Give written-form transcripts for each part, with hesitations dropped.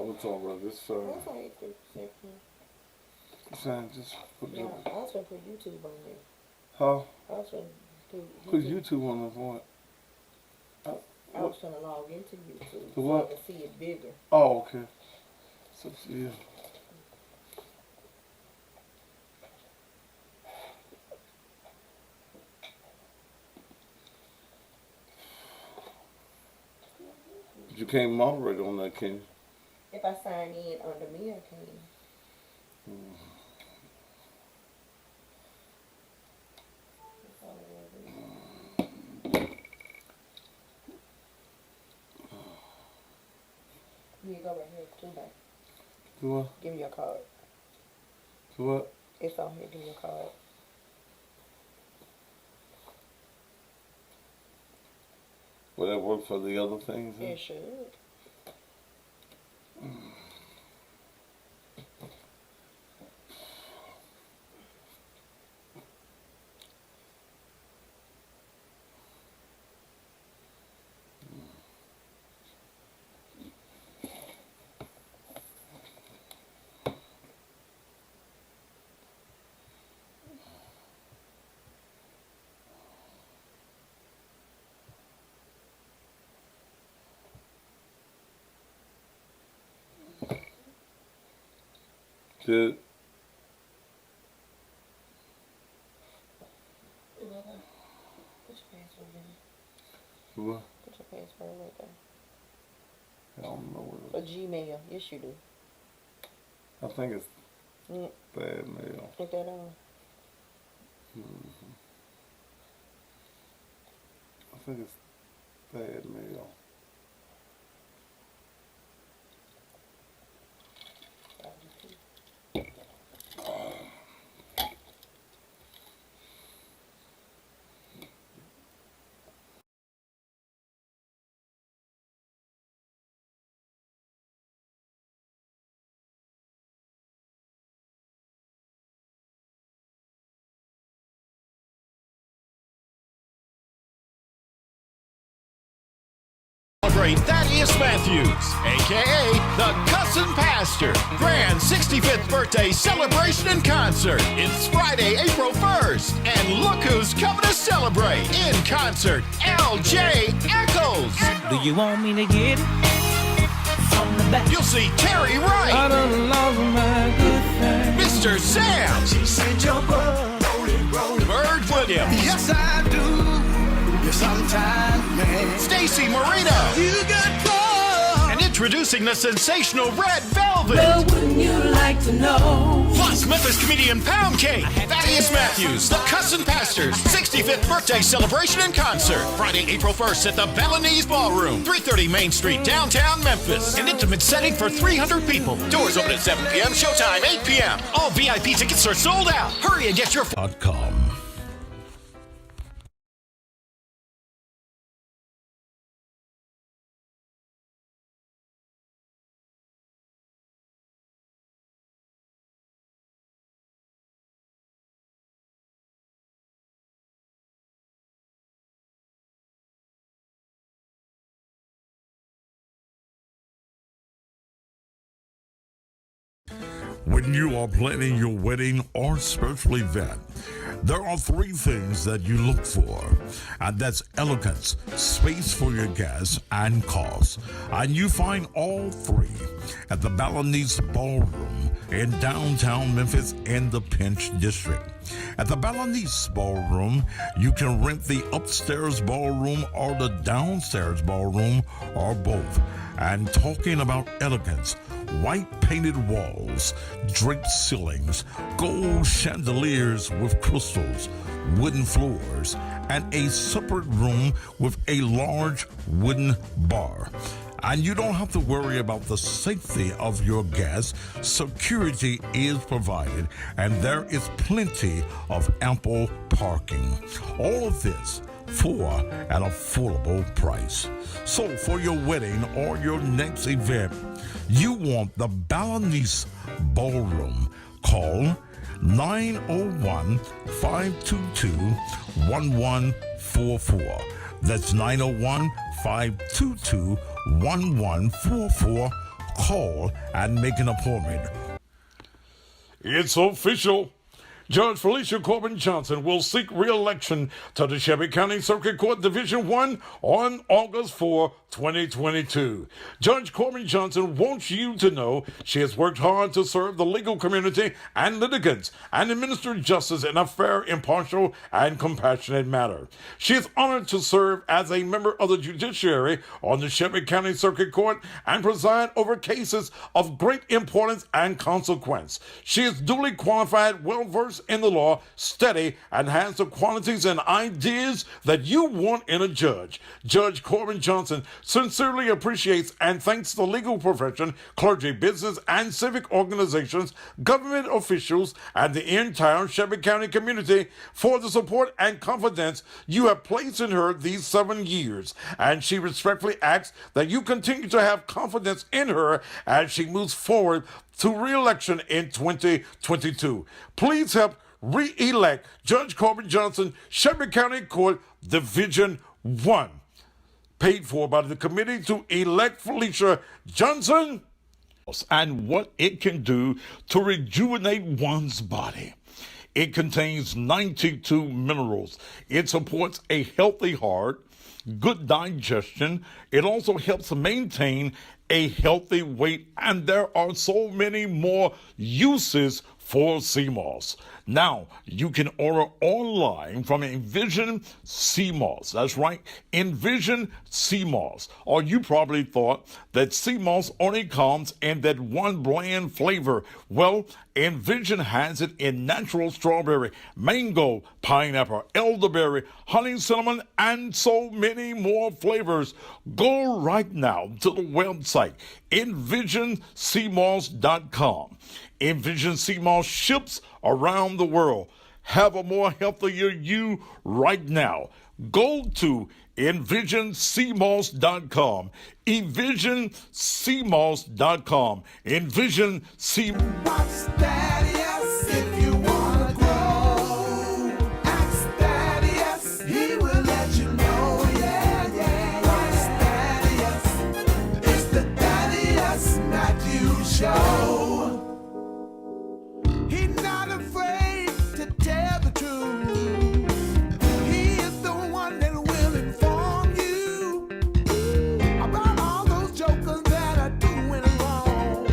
we're talking about this. That's like 3%. Saying just put Yeah, I was going to put YouTube on there. Huh? I was going to Put YouTube on the phone. I was trying to log into YouTube The what? so I could see it bigger. Oh, okay. So, yeah. You can't moderate on that, can you? If I sign in under me, I can. You go right here too, babe. Do what? Give me your card. Do what? It's on here. Give me your card. Will that work for the other things? Huh? It should. Did Put your password in. what? Put your password right there. I don't know what For Gmail. Yes, you do. I think it's Mm. bad mail. Put that on. I think it's bad mail. Celebrate Thaddeus Matthews, a.k.a. the Cussin' Pastor. Grand 65th birthday celebration and concert. It's Friday, April 1st. And look who's coming to celebrate. In concert, L.J. Eccles. Do you want me to get it from the back? You'll see Terry Wright. I done lost my good thing. Mr. Sam. She said your blood rolling. Bird Williams. Yes, I do. Yeah, sometimes, man. Stacy Marino. You got caught. And introducing the sensational Red Velvet. Well, wouldn't you like to know? Plus Memphis comedian Pound Cake. Thaddeus Matthews, the Cussin' Pastors 65th birthday celebration and concert. Friday, April 1st at the Balinese Ballroom, 330 Main Street, downtown Memphis. An intimate setting for 300 people. Doors open at 7 p.m. Showtime 8 p.m. All VIP tickets are sold out. Hurry and get your .com. When you are planning your wedding or special event, there are three things that you look for, and that's elegance, space for your guests, and cost. And you find all three at the Balinese Ballroom in downtown Memphis in the Pinch District. At the Balinese Ballroom, you can rent the upstairs ballroom or the downstairs ballroom or both. And talking about elegance, white painted walls, draped ceilings, gold chandeliers with crystals, wooden floors, and a separate room with a large wooden bar. And you don't have to worry about the safety of your guests. Security is provided, and there is plenty of ample parking. All of this for an affordable price. So for your wedding or your next event, you want the Balinese Ballroom. Call 901-522-1144. That's 901-522-1144. call and make an appointment. It's official. Judge Felicia Corbin Johnson will seek re-election to the Shelby County Circuit Court Division 1 on August 4, 2022. Judge Corbin Johnson wants you to know she has worked hard to serve the legal community and litigants and administer justice in a fair, impartial, and compassionate manner. She is honored to serve as a member of the judiciary on the Shelby County Circuit Court and preside over cases of great importance and consequence. She is duly qualified, well-versed in the law, steady, and has the qualities and ideas that you want in a judge. Judge Corbin Johnson sincerely appreciates and thanks the legal profession, clergy, business, and civic organizations, government officials, and the entire Shelby County community for the support and confidence you have placed in her these 7 years. And she respectfully asks that you continue to have confidence in her as she moves forward to re-election in 2022. Please help re-elect Judge Corbin Johnson, Shelby County Court, Division 1. Paid for by the committee to elect Felicia Johnson, and what it can do to rejuvenate one's body. It contains 92 minerals. It supports a healthy heart, good digestion. It also helps maintain a healthy weight, and there are so many more uses for sea moss. Now, you can order online from Envision Sea Moss. That's right, Envision Sea Moss. Or you probably thought that sea moss only comes in that one bland flavor. Well, Envision has it in natural strawberry, mango, pineapple, elderberry, honey cinnamon, and so many more flavors. Go right now to the website, envisionseamoss.com. Envision Sea Moss ships around the world. Have a more healthier you right now. Go to envisionseamoss.com. envisionseamoss.com. Envision Sea Watch Thaddeus if you wanna grow. Ask Thaddeus, he will let you know. Yeah, yeah. Watch Thaddeus. It's the Thaddeus Matthews Show. He's not afraid to tell the truth. He is the one that will inform you about all those jokers that are doing wrong.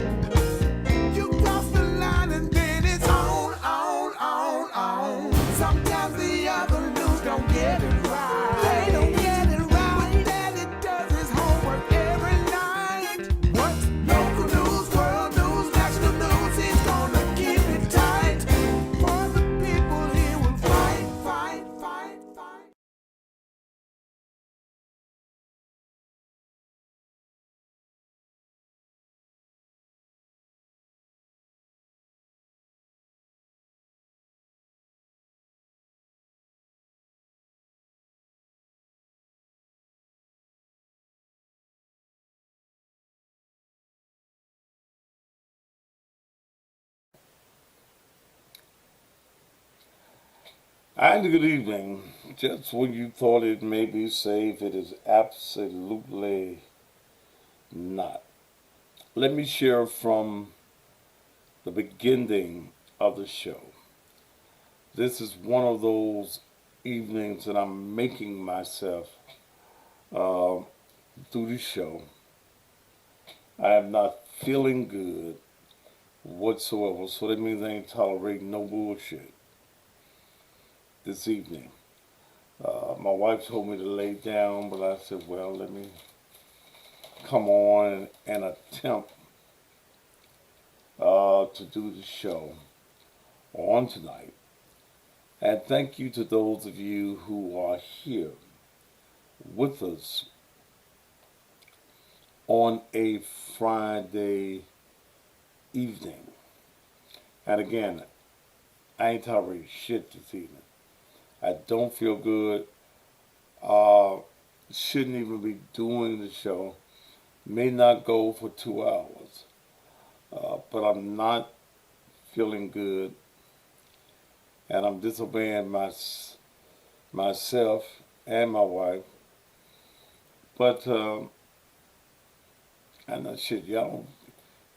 You cross the line and then it's on. Sometimes the other news don't get it right. They don't get it right. But Daddy does his homework every night. What's local news, world news, national news? He's gonna keep it tight. For the people he will fight. And good evening. Just when you thought it may be safe, it is absolutely not. Let me share from the beginning of the show. This is one of those evenings that I'm making myself through the show. I am not feeling good whatsoever, so that means I ain't tolerating no bullshit this evening. My wife told me to lay down, but I said, well, let me come on and attempt to do the show on tonight. And thank you to those of you who are here with us on a Friday evening. And again, I ain't tolerating shit this evening. I don't feel good. Shouldn't even be doing the show. May not go for 2 hours. But I'm not feeling good. And I'm disobeying myself and my wife. But I know shit, y'all don't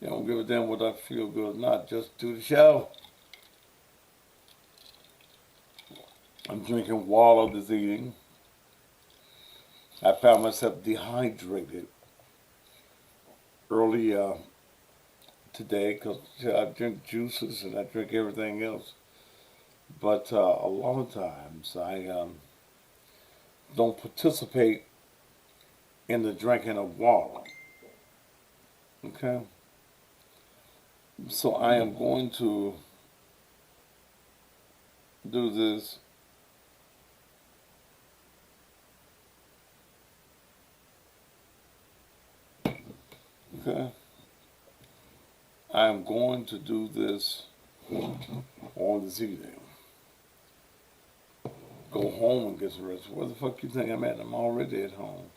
You don't give a damn whether I feel good or not. Just do the show. I'm drinking water this evening. I found myself dehydrated early today because I drink juices and I drink everything else. But a lot of times I don't participate in the drinking of water. Okay? So I am going to do this. Okay? I am going to do this on this evening. Go home and get some rest. Where the fuck you think I'm at? I'm already at home.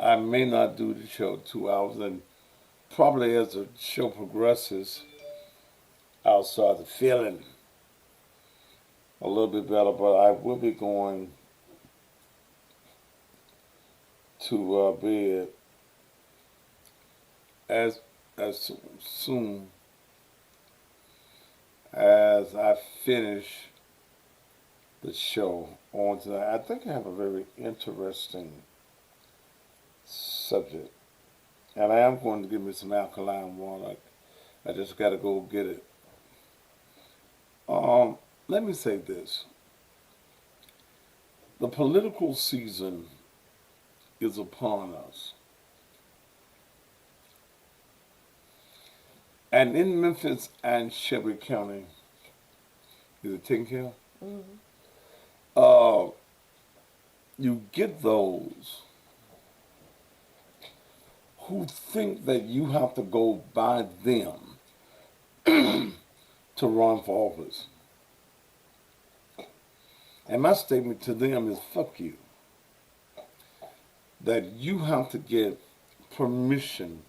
I may not do the show 2 hours, and probably as the show progresses, I'll start feeling a little bit better, but I will be going to bed as soon as I finish the show on tonight. I think I have a very interesting subject, and I am going to give me some alkaline water. I just got to go get it. Let me say this. The political season is upon us. And in Memphis and Shelby County, is it taken care of? You get those who think that you have to go by them to run for office. And my statement to them is, fuck you. That you have to get permission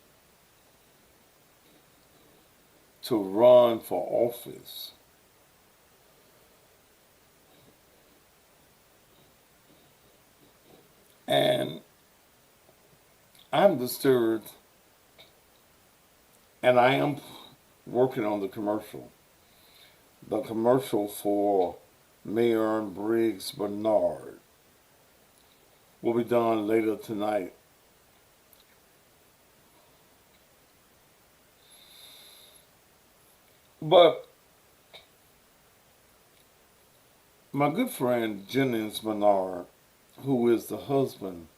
to run for office. And I'm disturbed, and I am working on the commercial. The commercial for Mayor Briggs Bernard will be done later tonight. But my good friend Jennings Bernard, who is the husband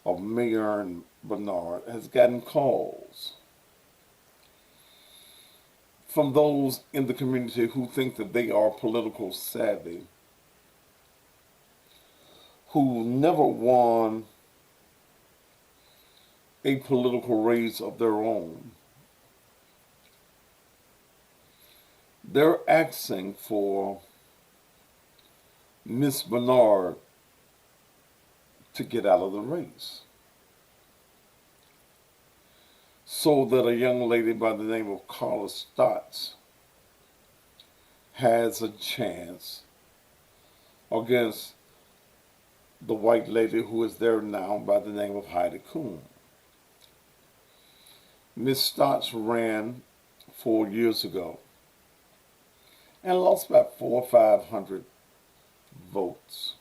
of Mayor Bernard, has gotten calls from those in the community who think that they are political savvy, who never won a political race of their own. They're asking for Miss Bernard to get out of the race, so that a young lady by the name of Carla Stotts has a chance against the white lady who is there now by the name of Heidi Kuhn. Miss Stotts ran 4 years ago and lost about 400 or 500 votes.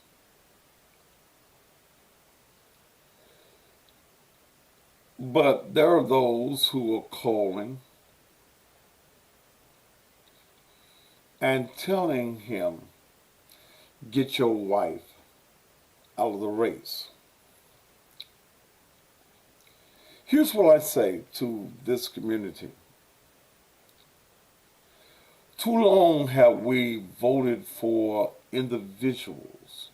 But there are those who are calling and telling him, get your wife out of the race. Here's what I say to this community. Too long have we voted for individuals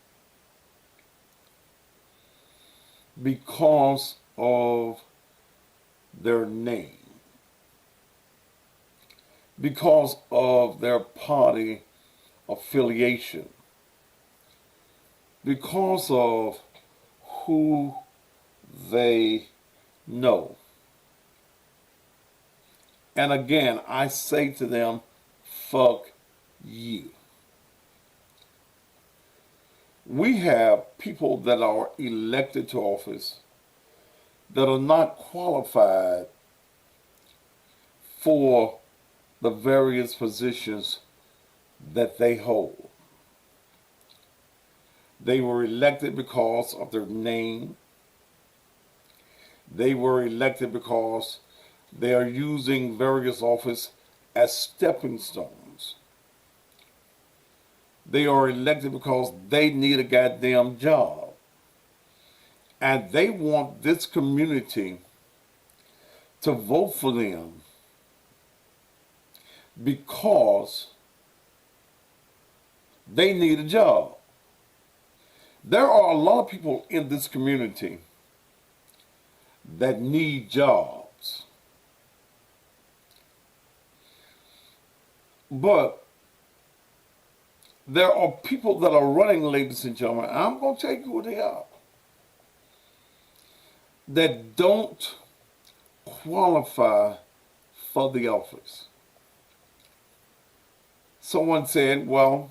because of their name, because of their party affiliation, because of who they know. And again, I say to them, fuck you. We have people that are elected to office that are not qualified for the various positions that they hold. They were elected because of their name. They were elected because they are using various office as stepping stones. They are elected because they need a goddamn job. And they want this community to vote for them because they need a job. There are a lot of people in this community that need jobs. But there are people that are running, ladies and gentlemen, and I'm going to tell you who they are, that don't qualify for the office. Someone said, well,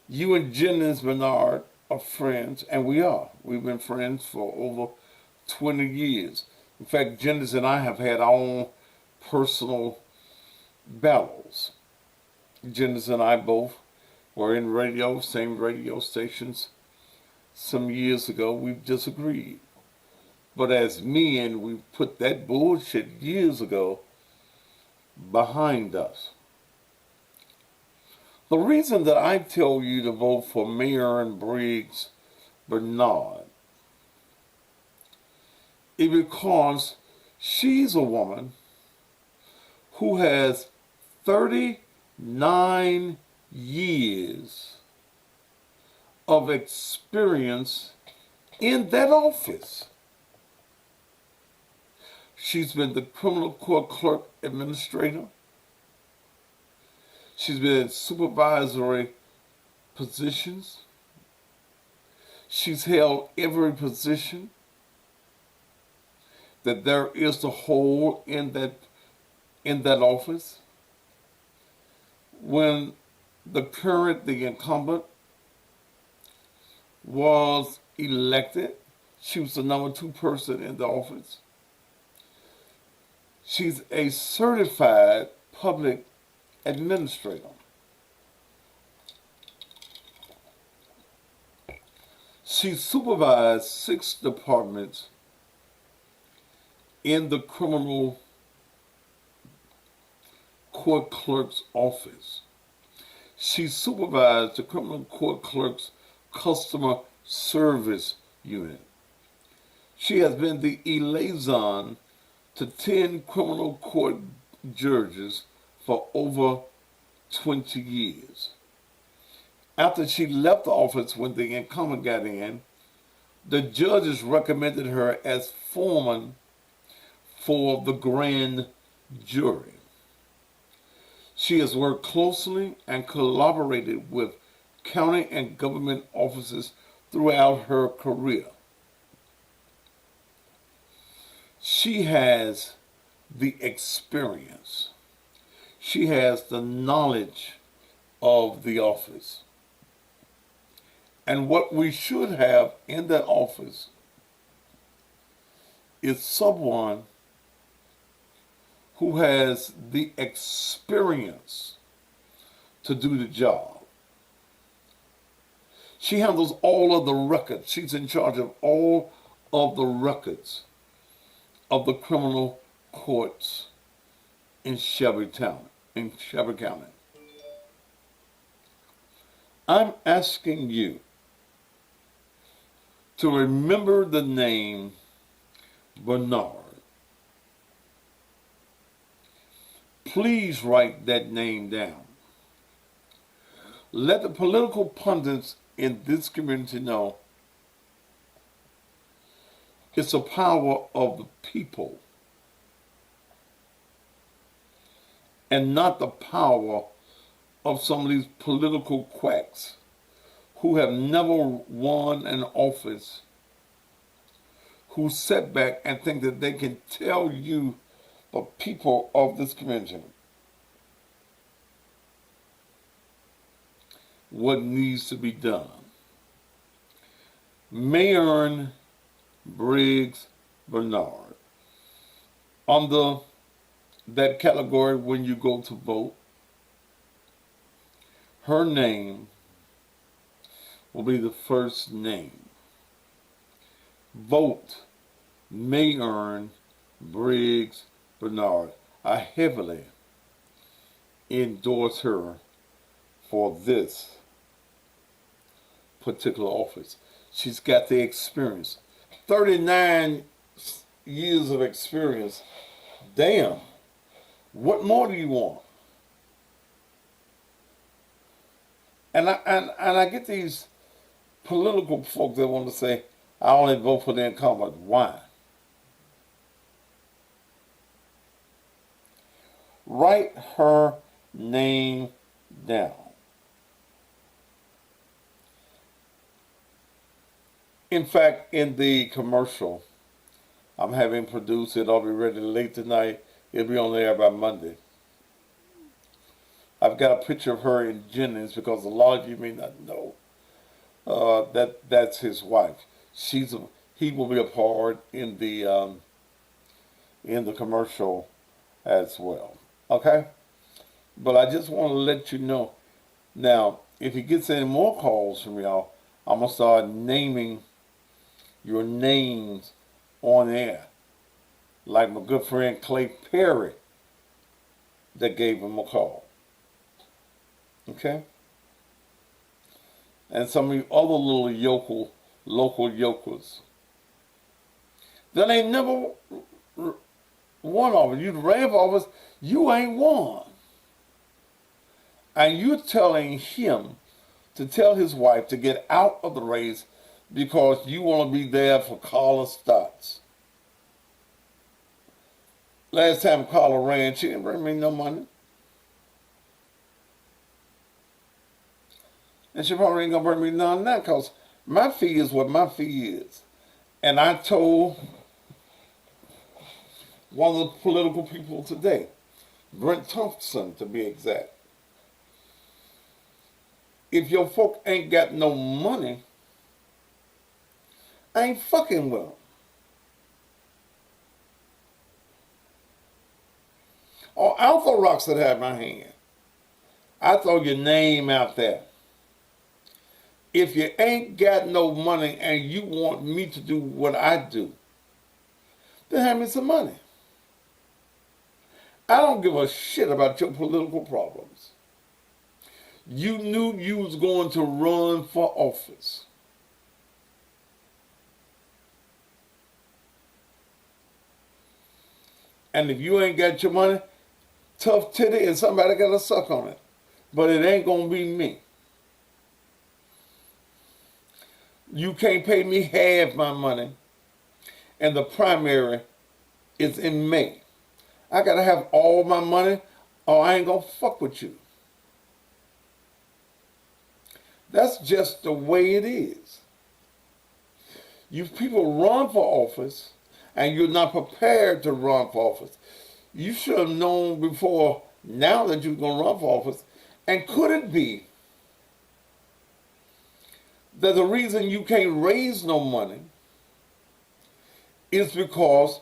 you and Jennings Bernard are friends, and we are. We've been friends for over 20 years. In fact, Jennings and I have had our own personal battles. Jennings and I both were in radio, same radio stations. Some years ago, we've disagreed. But as men, we put that bullshit years ago behind us. The reason that I tell you to vote for Mayor Briggs Bernard is because she's a woman who has 39 years of experience in that office. She's been the criminal court clerk administrator. She's been in supervisory positions. She's held every position that there is to hold in that office. When the incumbent was elected, she was the number 2 person in the office. She's a certified public administrator. She supervised 6 departments in the criminal court clerk's office. She supervised the criminal court clerk's customer service unit. She has been the liaison to 10 criminal court judges for over 20 years. After she left the office when the incumbent got in, the judges recommended her as foreman for the grand jury. She has worked closely and collaborated with county and government offices throughout her career. She has the experience. She has the knowledge of the office. And what we should have in that office is someone who has the experience to do the job. She handles all of the records. She's in charge of all of the records of the criminal courts in Shelby County. I'm asking you to remember the name Bernard. Please write that name down. Let the political pundits in this community know it's the power of the people and not the power of some of these political quacks who have never won an office, who sit back and think that they can tell you, the people of this community, what needs to be done. Mayor Briggs Bernard. Under that category, when you go to vote, her name will be the first name. Vote may earn Briggs Bernard. I heavily endorse her for this particular office. She's got the experience. 39 years of experience. Damn. What more do you want? And I get these political folks that want to say, I only vote for the incumbent. Why? Write her name down. In fact, in the commercial I'm having produced, it'll be ready late tonight. It'll be on the air by Monday. I've got a picture of her in Jennings because a lot of you may not know that's his wife. He will be a part in the commercial as well. Okay, but I just want to let you know. Now, if he gets any more calls from y'all, I'm gonna start naming your names on air, like my good friend Clay Perry that gave him a call. Okay? And some of you other little local yokels that ain't never won office. You ran for office, you ain't won. And you're telling him to tell his wife to get out of the race because you want to be there for Carla Stotts. Last time Carla ran, she didn't bring me no money. And she probably ain't going to bring me none now because my fee is what my fee is. And I told one of the political people today, Brent Thompson to be exact, if your folk ain't got no money, I ain't fucking with them. Or I'll throw rocks that have my hand. I throw your name out there. If you ain't got no money and you want me to do what I do, then hand me some money. I don't give a shit about your political problems. You knew you was going to run for office. And if you ain't got your money, tough titty and somebody got to suck on it. But it ain't going to be me. You can't pay me half my money. And the primary is in May. I got to have all my money or I ain't going to fuck with you. That's just the way it is. You people run for office and you're not prepared to run for office. You should have known before now that you're going to run for office. And could it be that the reason you can't raise no money is because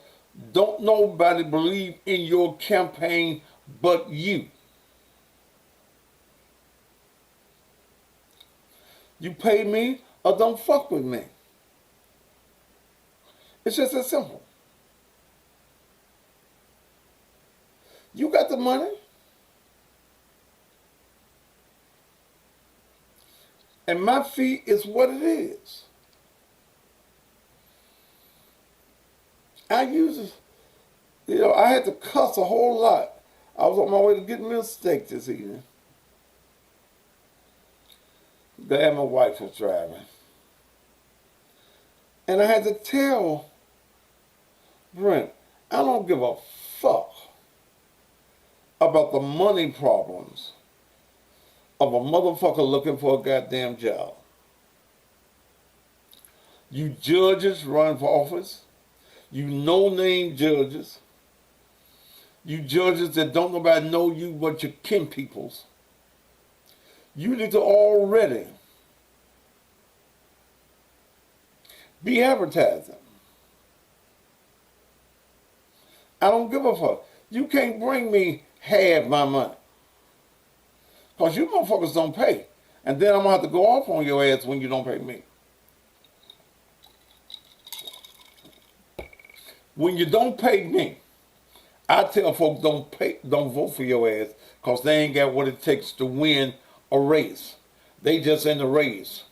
don't nobody believe in your campaign but you? You pay me or don't fuck with me. It's just that simple. You got the money. And my fee is what it is. I I had to cuss a whole lot. I was on my way to get me a steak this evening. Glad my wife was driving. And I had to tell Brent, I don't give a fuck about the money problems of a motherfucker looking for a goddamn job. You judges running for office, you no-name judges, you judges that don't nobody know you but your kin peoples, you need to already be advertising. I don't give a fuck. You can't bring me half my money. Because you motherfuckers don't pay. And then I'm going to have to go off on your ass when you don't pay me. When you don't pay me, I tell folks don't vote for your ass because they ain't got what it takes to win a race. They just in the race.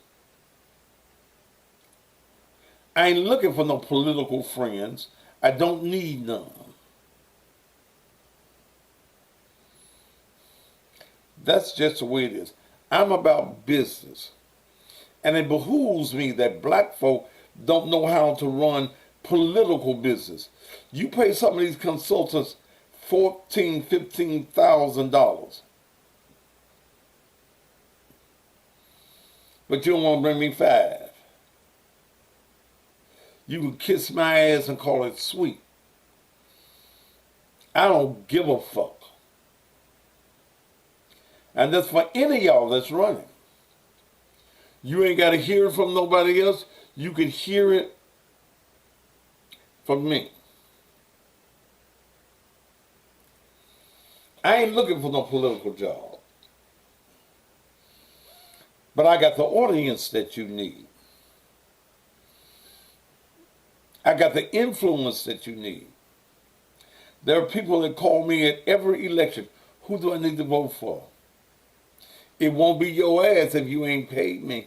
I ain't looking for no political friends. I don't need none. That's just the way it is. I'm about business. And it behooves me that black folk don't know how to run political business. You pay some of these consultants $14,000, $15,000. But you don't want to bring me $5. You can kiss my ass and call it sweet. I don't give a fuck. And that's for any of y'all that's running. You ain't got to hear it from nobody else. You can hear it from me. I ain't looking for no political job. But I got the audience that you need. I got the influence that you need. There are people that call me at every election. Who do I need to vote for? It won't be your ass if you ain't paid me.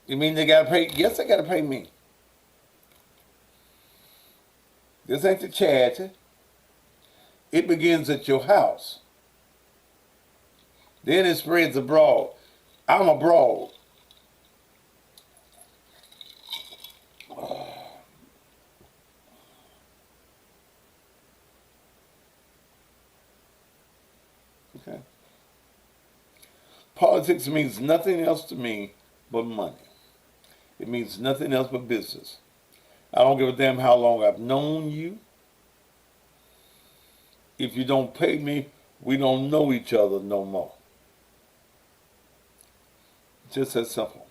You mean they gotta pay? Yes, they gotta pay me. This ain't the charity. It begins at your house. Then it spreads abroad. I'm abroad. Okay. Politics means nothing else to me but money. It means nothing else but business. I don't give a damn how long I've known you. If you don't pay me, we don't know each other no more. Just that simple.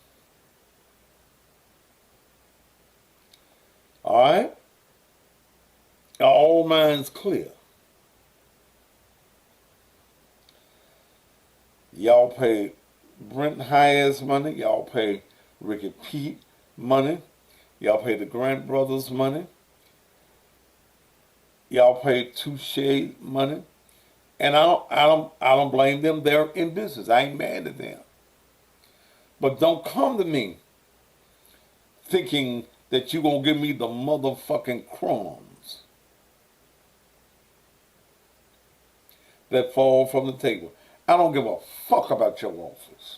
All right? Are all minds clear? Y'all pay Brent Hayes money. Y'all pay Ricky Pete money. Y'all pay the Grant brothers money. Y'all pay Touche money. And I don't blame them. They're in business. I ain't mad at them. But don't come to me thinking that you're going to give me the motherfucking crumbs that fall from the table. I don't give a fuck about your office.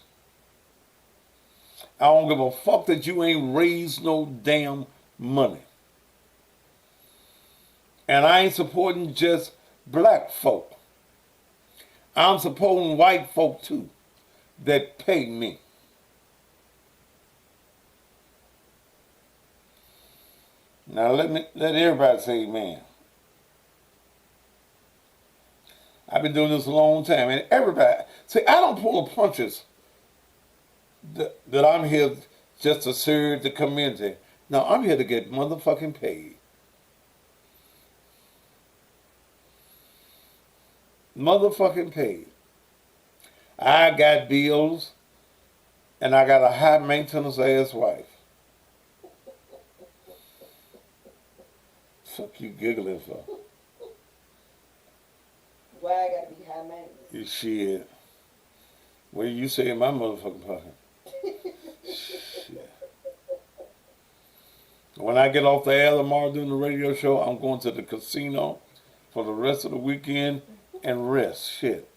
I don't give a fuck that you ain't raised no damn money. And I ain't supporting just black folk. I'm supporting white folk too that pay me. Now let everybody say amen. I've been doing this a long time, and everybody see I don't pull the punches that I'm here just to serve the community. No, I'm here to get motherfucking paid. Motherfucking paid. I got bills, and I got a high maintenance ass wife. Fuck you giggling for? Why I gotta be high maintenance? You shit. What you say in my motherfucking pocket? Shit. When I get off the air tomorrow doing the radio show, I'm going to the casino for the rest of the weekend and rest. Shit.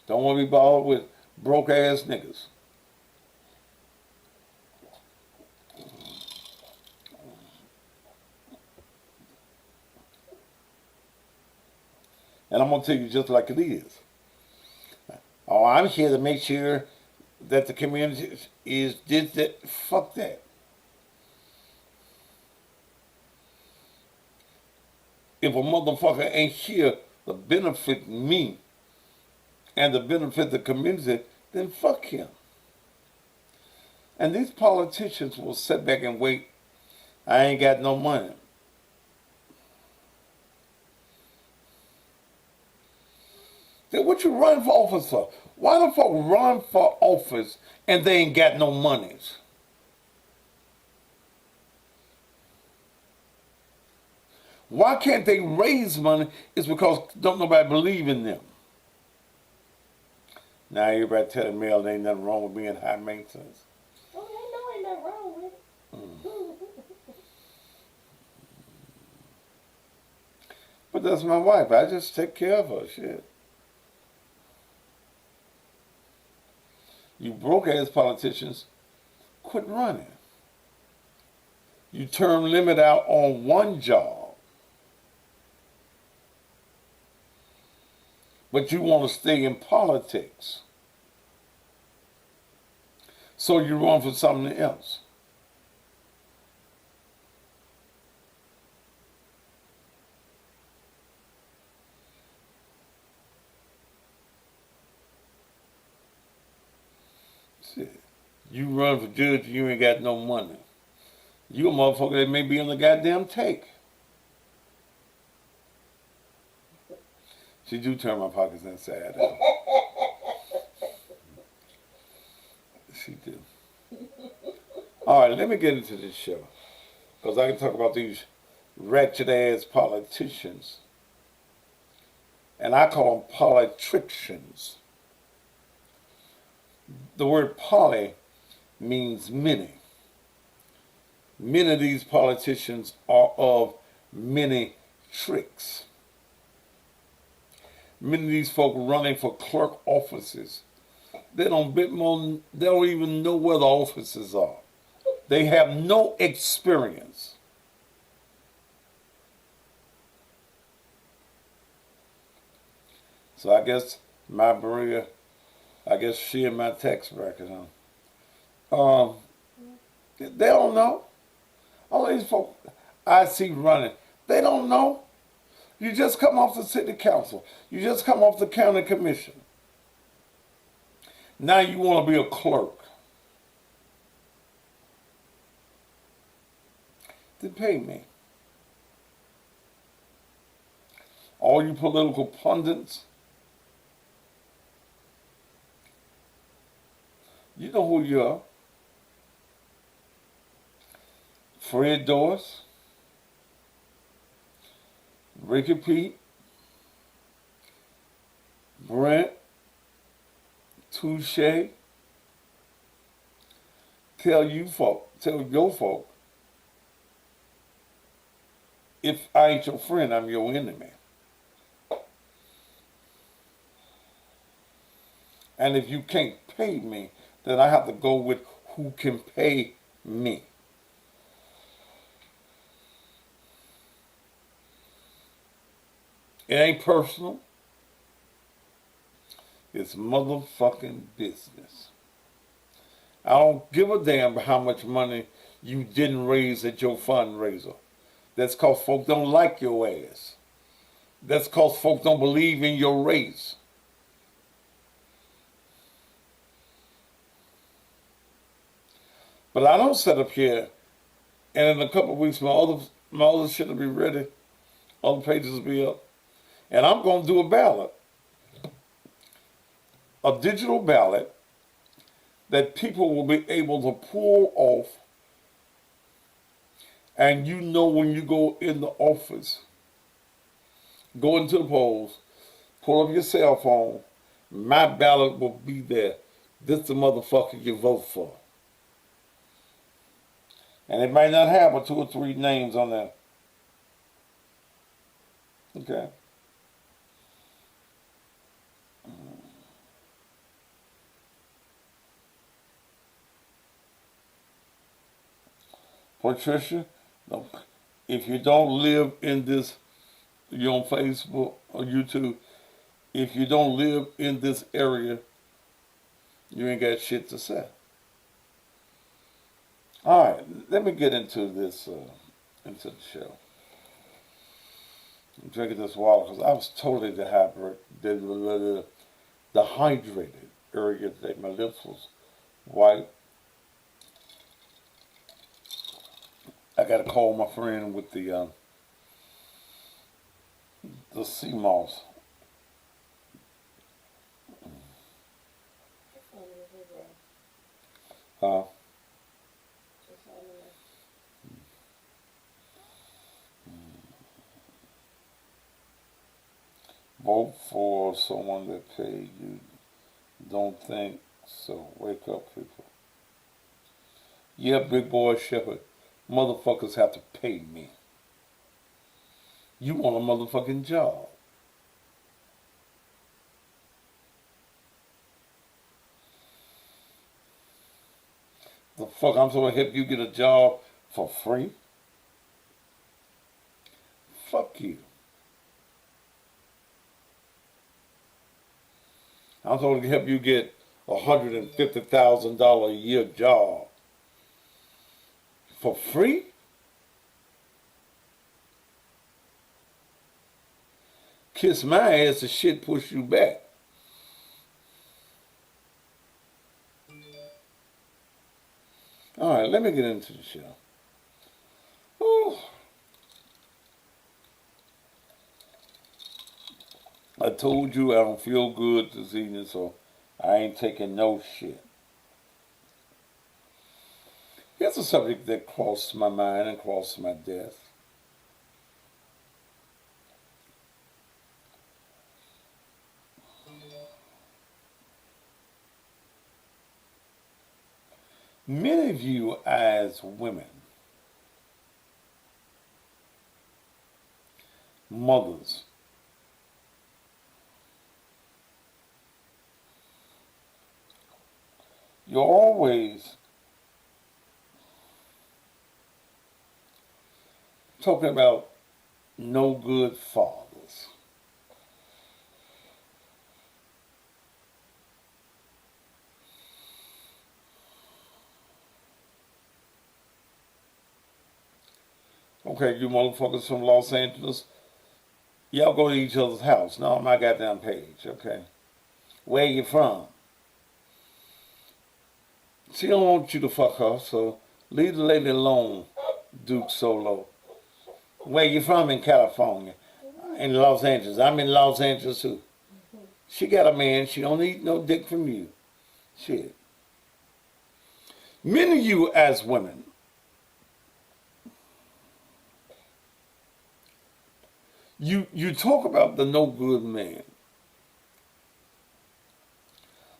Don't want to be bothered with broke ass niggas. And I'm going to tell you just like it is. Oh, I'm here to make sure that the community is did that. Fuck that. If a motherfucker ain't here to benefit me and to benefit the community, then fuck him. And these politicians will sit back and wait. I ain't got no money. Then what you running for office for? Why the fuck run for office and they ain't got no monies? Why can't they raise money? It's because don't nobody believe in them. Now everybody tell the male there ain't nothing wrong with being high maintenance. Oh, they know ain't nothing wrong with it. But that's my wife. I just take care of her. Shit. You broke ass politicians, quit running. You term limit out on one job. But you want to stay in politics. So you run for something else. Shit. You run for judge, you ain't got no money. You a motherfucker that may be on the goddamn take. She do turn my pockets inside out. She do. All right, let me get into this show. Because I can talk about these wretched ass politicians. And I call them politricians. The word poly means many. Many of these politicians are of many tricks. Many of these folk running for clerk offices, they don't even know where the offices are. They have no experience. So I guess my Maria, she in my tax bracket, huh? They don't know. All these folk I see running, they don't know. You just come off the city council. You just come off the county commission. Now you want to be a clerk. Then pay me. All you political pundits, you know who you are. Fred Doris, Ricky Pete, Brent, Touche, tell your folk, if I ain't your friend, I'm your enemy. And if you can't pay me, then I have to go with who can pay me. It ain't personal. It's motherfucking business. I don't give a damn how much money you didn't raise at your fundraiser. That's because folk don't like your ass. That's because folk don't believe in your race. But I don't sit up here and in a couple of weeks my other shit will be ready. All the pages will be up. And I'm going to do a ballot. A digital ballot that people will be able to pull off. And you know when you go in the office, go into the polls, pull up your cell phone, my ballot will be there. This is the motherfucker you vote for. And it might not have but 2 or 3 names on there. Okay. Patricia, if you don't live in this, you're on Facebook or YouTube, if you don't live in this area, you ain't got shit to say. All right, let me get into this, into the show. I'm drinking this water because I was totally dehydrated earlier today. My lips was white. I got to call my friend with the sea moss Huh? Vote for someone that paid you. Don't think so. Wake up, people. Yeah, big boy shepherd. Motherfuckers have to pay me. You want a motherfucking job. The fuck I'm supposed to help you get a job for free? Fuck you. I'm supposed to help you get $150,000 a year job for free? Kiss my ass and shit push you back. All right, let me get into the show. Whew. I told you I don't feel good this evening, so I ain't taking no shit. Here's a subject that crossed my mind and crossed my desk. Many of you as women, mothers, you're always talking about no good fathers. Okay, you motherfuckers from Los Angeles, y'all go to each other's house. Not on my goddamn page, okay? Where you from? She don't want you to fuck her, so leave the lady alone, Duke Solo. Where you from in California? In Los Angeles. I'm in Los Angeles too. She got a man. She don't need no dick from you. Shit. Many of you as women, you talk about the no good man.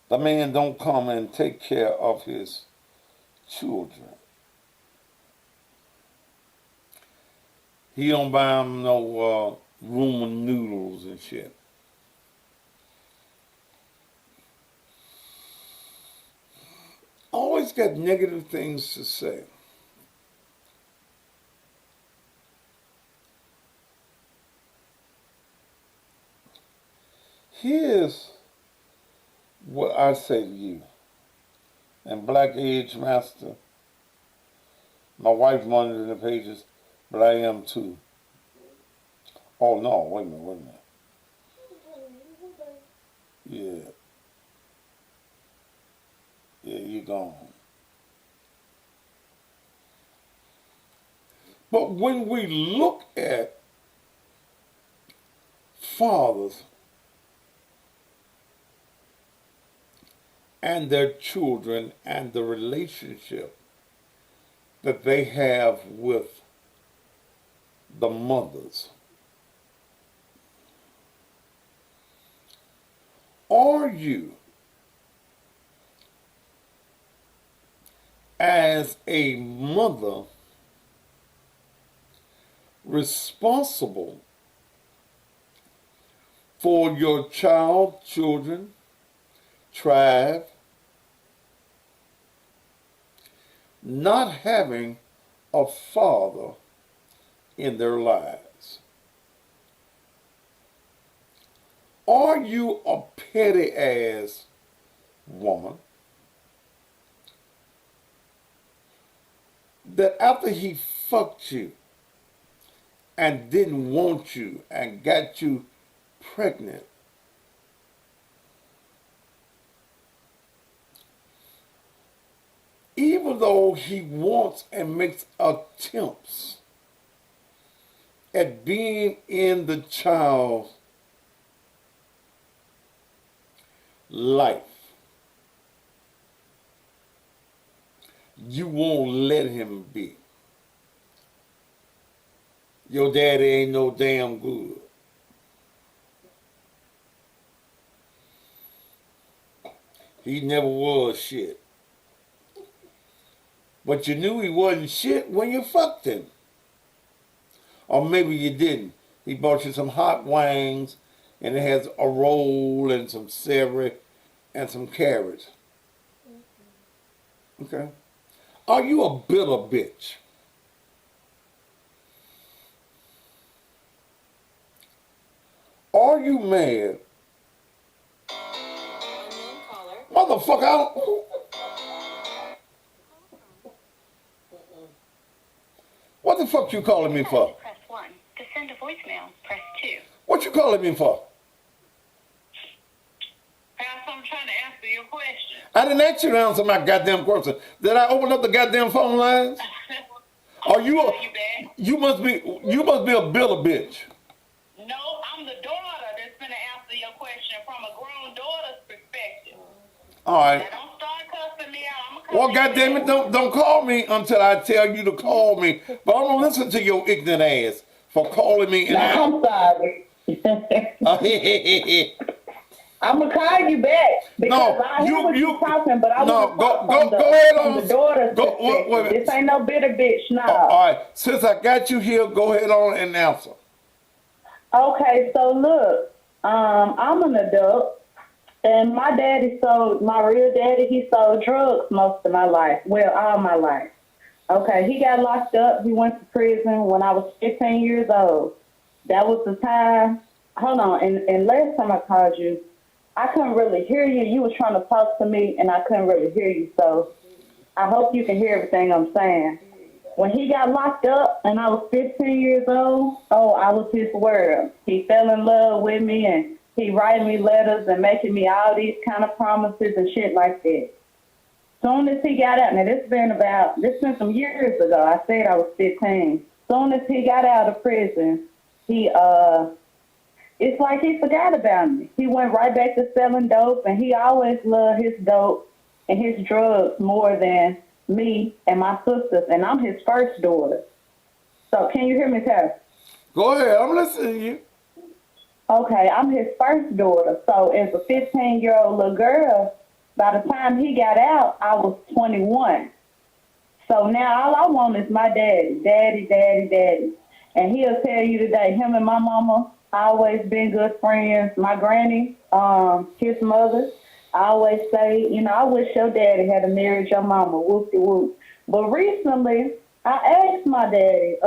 The man don't come and take care of his children. He don't buy them no ramen noodles and shit. Always got negative things to say. Here's what I say to you. And Black Age Master, my wife monitored the pages, but I am too. Oh no, wait a minute. Yeah. Yeah, you gone. But when we look at fathers and their children and the relationship that they have with the mothers, are you, as a mother, responsible for your child, children, tribe, not having a father in their lives? Are you a petty ass woman that after he fucked you and didn't want you and got you pregnant, even though he wants and makes attempts at being in the child's life, you won't let him be. Your daddy ain't no damn good. He never was shit. But you knew he wasn't shit when you fucked him. Or maybe you didn't. He bought you some hot wings and it has a roll and some celery and some carrots. Okay? Are you a bitter bitch? Are you mad? Motherfucker, I don't... What the fuck you calling me for? Press 1. To send a voicemail, press 2. What you calling me for? Pastor, I'm trying to answer your question. I didn't ask you to answer my goddamn question. Did I open up the goddamn phone lines? Are you a... You must be a bitter bitch. No, I'm the daughter that's going to answer your question from a grown daughter's perspective. All right. Now, don't start cussing me out. I'm Well, goddamn it, don't call me until I tell you to call me. But I'm gonna listen to your ignorant ass for calling me. And I'm sorry. I'm gonna call you back because I hear what you're talking, but I want to talk from the daughter's perspective. This ain't no bitter bitch, no. All right, since I got you here, go ahead on and answer. Okay, so look, I'm an adult. And my real daddy, he sold drugs most of my life. Well, all my life. Okay, he got locked up. He went to prison when I was 15 years old. That was the time. Hold on. And last time I called you, I couldn't really hear you. You were trying to talk to me, and I couldn't really hear you. So I hope you can hear everything I'm saying. When he got locked up and I was 15 years old, I was his world. He fell in love with me, and he writing me letters and making me all these kind of promises and shit like that. Soon as he got out, now this been some years ago. I said I was 15. Soon as he got out of prison, it's like he forgot about me. He went right back to selling dope, and he always loved his dope and his drugs more than me and my sisters, and I'm his first daughter. So can you hear me, Tara? Go ahead, I'm listening to you. Okay, I'm his first daughter. So as a 15-year-old little girl, by the time he got out, I was 21. So now all I want is my daddy. And he'll tell you today, him and my mama always been good friends. My granny, his mother, I always say, I wish your daddy had married your mama, whoop-de-whoop. But recently, I asked my daddy,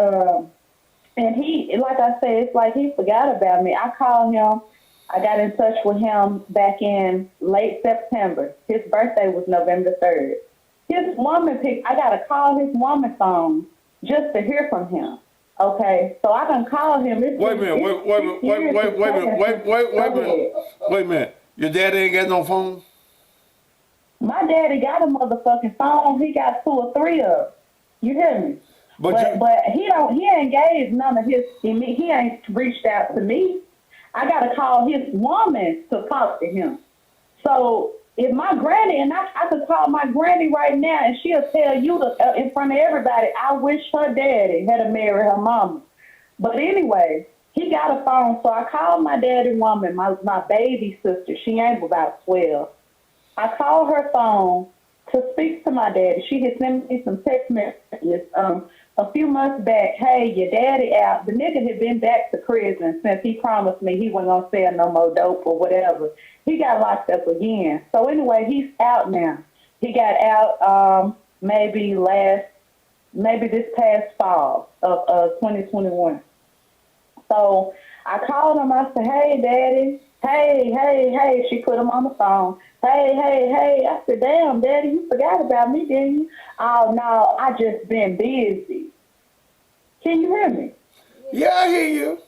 and he, like I said, it's like he forgot about me. I called him. I got in touch with him back in late September. His birthday was November 3rd. I got to call his woman phone just to hear from him. Okay, so I can call him. Wait a minute. Your daddy ain't got no phone? My daddy got a motherfucking phone. He got 2 or 3 of them. You hear me? But he ain't gave none of his. He ain't reached out to me. I gotta call his woman to talk to him. So if my granny, and I could call my granny right now, and she'll tell you in front of everybody, I wish her daddy had married her mama. But anyway, he got a phone, so I called my daddy woman, my baby sister. She ain't about 12. I called her phone to speak to my daddy. She had sent me some text messages a few months back. Hey, your daddy out. The nigga had been back to prison since he promised me he wasn't going to sell no more dope or whatever. He got locked up again. So anyway, he's out now. He got out maybe this past fall of 2021. So I called him. I said, hey, daddy. Hey. She put him on the phone. Hey. I said, damn, daddy, you forgot about me, didn't you? Oh, no, I just been busy. Can you hear me? Yeah, I hear you.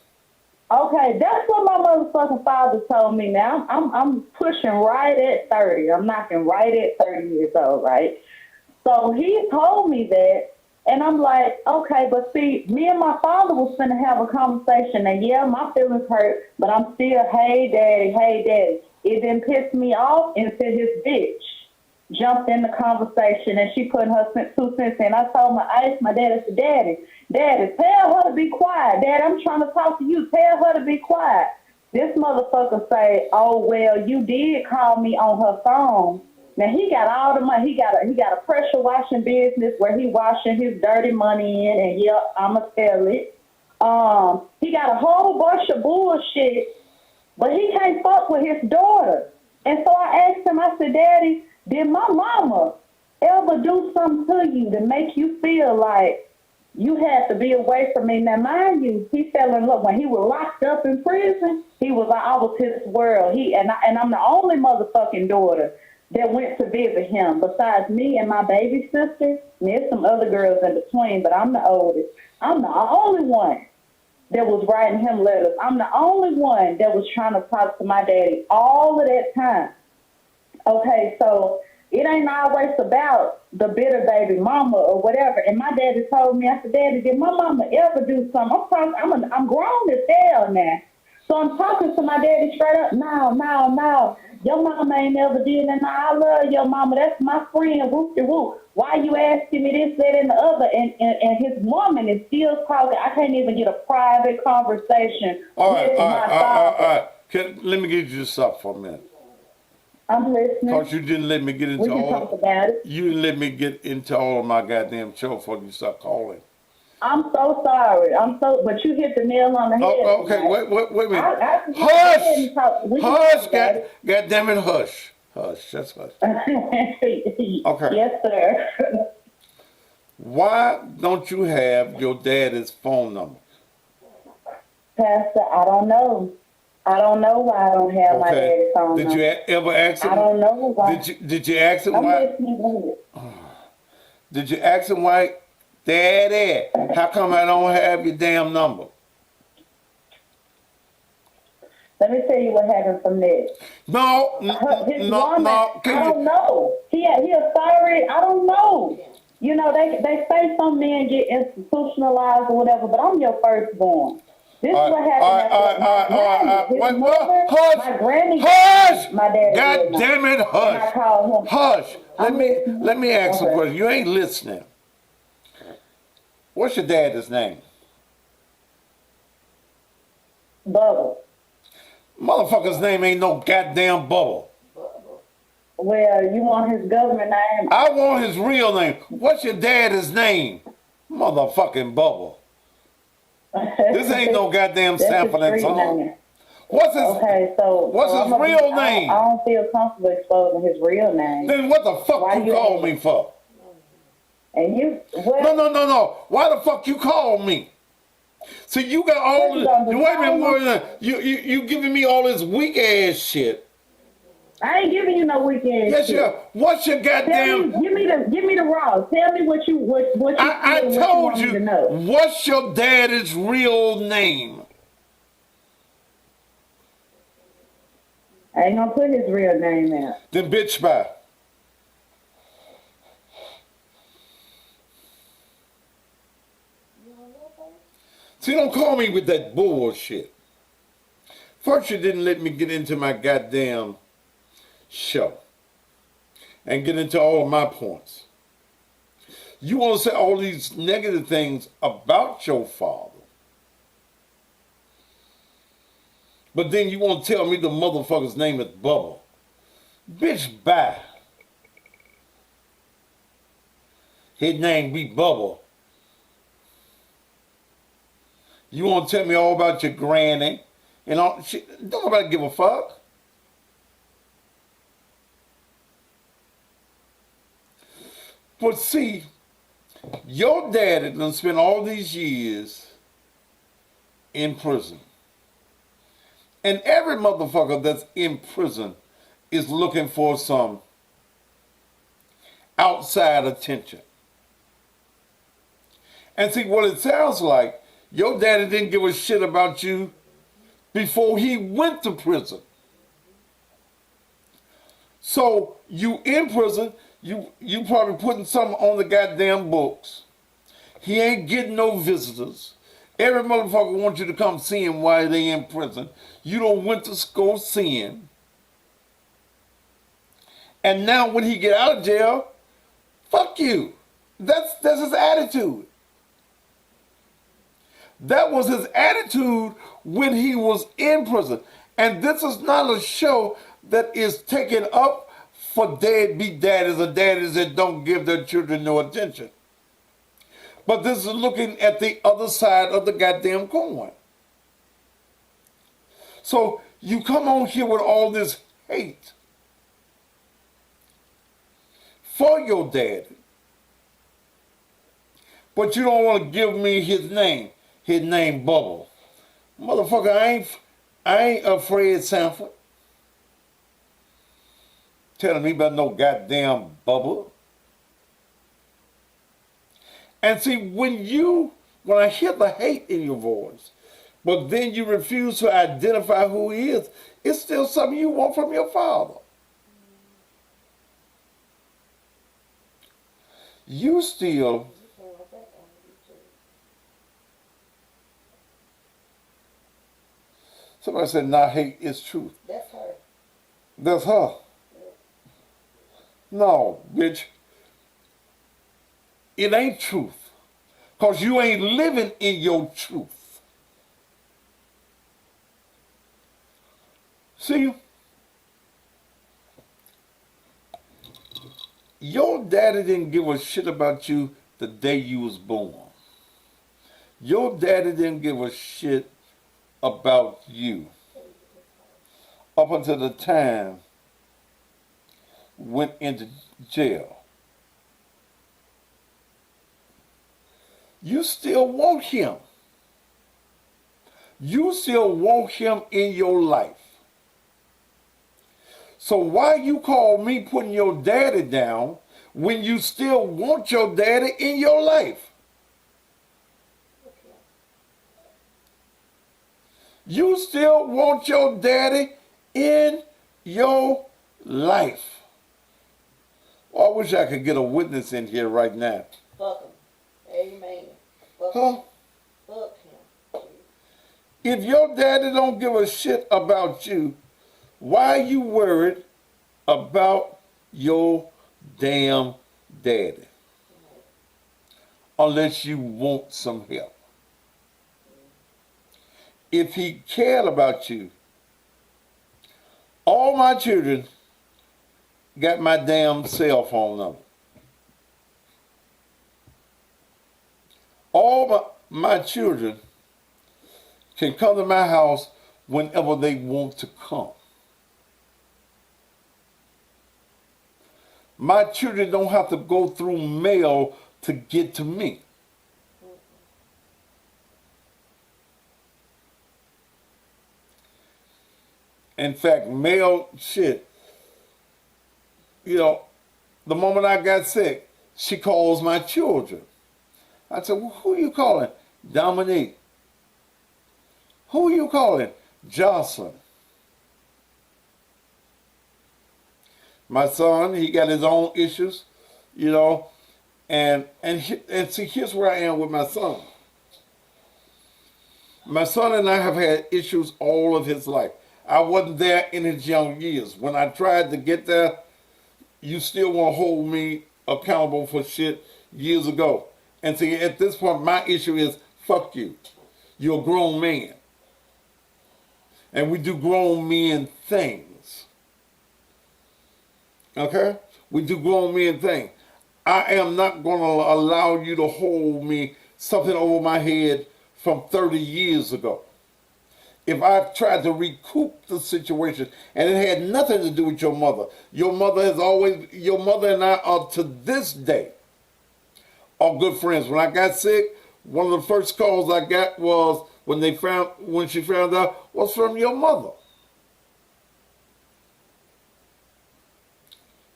Okay, that's what my motherfucking father told me now. I'm pushing right at 30. I'm knocking right at 30 years old, right? So he told me that, and I'm like, okay, but see, me and my father was finna have a conversation, and yeah, my feelings hurt, but I'm still, hey, daddy. It didn't piss me off into his bitch. jumped in the conversation and she put her 2 cents in. I asked my dad, I said, Daddy, tell her to be quiet. Dad, I'm trying to talk to you. Tell her to be quiet. This motherfucker say, oh, well, you did call me on her phone. Now, he got all the money. He got a pressure washing business where he washing his dirty money in, and, yep, I'm going to tell it. He got a whole bunch of bullshit, but he can't fuck with his daughter. And so I asked him, I said, Daddy, did my mama ever do something to you to make you feel like you had to be away from me? Now, mind you, he fell in love. When he was locked up in prison, he was like, I was his world. And I'm the only motherfucking daughter that went to visit him. Besides me and my baby sister, and there's some other girls in between, but I'm the oldest. I'm the only one that was writing him letters. I'm the only one that was trying to talk to my daddy all of that time. Okay, so it ain't always about the bitter baby mama or whatever. And my daddy told me, I said, Daddy, did my mama ever do something? I'm grown as hell now. So I'm talking to my daddy straight up. No. Your mama ain't never did that. No, I love your mama. That's my friend. Whoop-de-whoop. Why you asking me this, that, and the other? And his woman is still talking. I can't even get a private conversation with my father. All right. Let me get you to stop for a minute. I'm listening. Because you didn't let me get into talk about it. You didn't let me get into all of my goddamn show before you start calling. I'm so sorry. But you hit the nail on the head. Oh, okay, wait a minute. Hush! God damn it, hush. Hush, just hush. Okay. Yes, sir. Why don't you have your daddy's phone number? Pastor, I don't know. I don't know why I don't have my daddy's phone number. Did you ever ask him? I don't know why. Did you ask him why? Did you ask him why? Daddy, how come I don't have your damn number? Let me tell you what happened from there. No. I don't know. He a sorry. I don't know. You know, they say some men get institutionalized or whatever, but I'm your firstborn. This is what happened. My granny. Hush! My dad. God damn it! Hush! I called him. Hush! Let me ask a question. You ain't listening. What's your dad's name? Bubble. Motherfucker's name ain't no goddamn Bubble. Well, you want his government name? I want his real name. What's your dad's name? Motherfucking Bubble. This ain't no goddamn sampling song. What's his real name? I don't feel comfortable exposing his real name. Then what the fuck you call me for? And you No. Why the fuck you call me? See, you got all this. Wait a minute. You giving me all this weak ass shit. I ain't giving you no weak ass shit. Yes, what's your goddamn? Give me the raw. Tell me what you I told you. What's your daddy's real name? I ain't gonna put his real name out. Then bitch bye. See, don't call me with that bullshit. First, you didn't let me get into my goddamn show and get into all of my points. You want to say all these negative things about your father, but then you want to tell me the motherfucker's name is Bubba. Bitch, bye. His name be Bubba. You want to tell me all about your granny and all shit? Don't nobody give a fuck. But see, your daddy done spent all these years in prison. And every motherfucker that's in prison is looking for some outside attention. And see, what it sounds like, your daddy didn't give a shit about you before he went to prison. So you in prison, you probably putting something on the goddamn books. He ain't getting no visitors. Every motherfucker wants you to come see him while they in prison. You don't went to school see him. And now when he get out of jail, fuck you. That's his attitude. That was his attitude when he was in prison. And this is not a show that is taken up for deadbeat daddies or daddies that don't give their children no attention. But this is looking at the other side of the goddamn coin. So you come on here with all this hate for your daddy, but you don't want to give me his name. His name Bubble. Motherfucker, I ain't afraid Sanford. Telling me about no goddamn Bubble. And see, when I hear the hate in your voice, but then you refuse to identify who he is, it's still something you want from your father. You still somebody said, "Not hate is truth." That's her. That's her. No, bitch. It ain't truth. Because you ain't living in your truth. See? Your daddy didn't give a shit about you the day you was born. Your daddy didn't give a shit about you up until the time went into jail. You still want him. You still want him in your life. So why you call me putting your daddy down when you still want your daddy in your life? You still want your daddy in your life. Well, I wish I could get a witness in here right now. Fuck him. Amen. Fuck Huh? him. Fuck him. If your daddy don't give a shit about you, why are you worried about your damn daddy? Unless you want some help. If he cared about you, all my children got my damn cell phone number. All my children can come to my house whenever they want to come. My children don't have to go through mail to get to me. In fact, mail shit. You know, the moment I got sick, she calls my children. I said, well, who you calling? Dominique. Who you calling? Jocelyn. My son, he got his own issues, you know, and see, here's where I am with my son. My son and I have had issues all of his life. I wasn't there in his young years. When I tried to get there, you still want to hold me accountable for shit years ago. And see, at this point, my issue is, fuck you. You're a grown man. And we do grown men things. Okay? We do grown men things. I am not going to allow you to hold me something over my head from 30 years ago. If I've tried to recoup the situation, and it had nothing to do with your mother your mother and I are to this day are good friends. When I got sick, one of the first calls I got was when she found out was from your mother.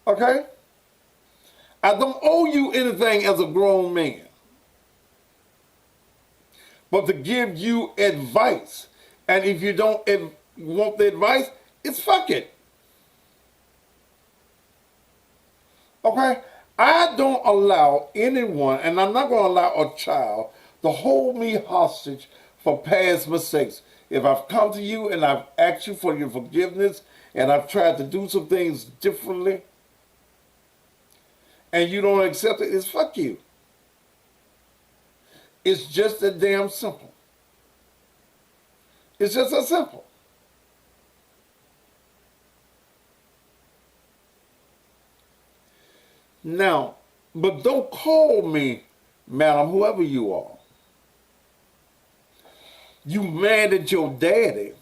Okay? I don't owe you anything as a grown man, but to give you advice. And if you don't want the advice, it's fuck it. Okay? I don't allow anyone, and I'm not going to allow a child to hold me hostage for past mistakes. If I've come to you and I've asked you for your forgiveness and I've tried to do some things differently, and you don't accept it, it's fuck you. It's just that damn simple. It's just that simple. Now, but don't call me, madam, whoever you are. You mad at your daddy.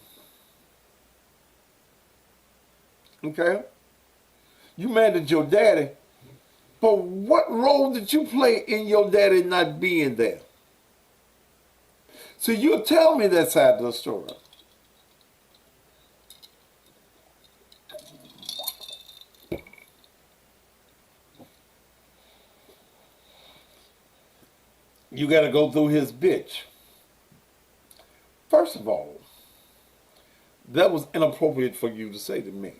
Okay? You mad at your daddy. But what role did you play in your daddy not being there? So you tell me that side of the story. You got to go through his bitch. First of all, that was inappropriate for you to say to me.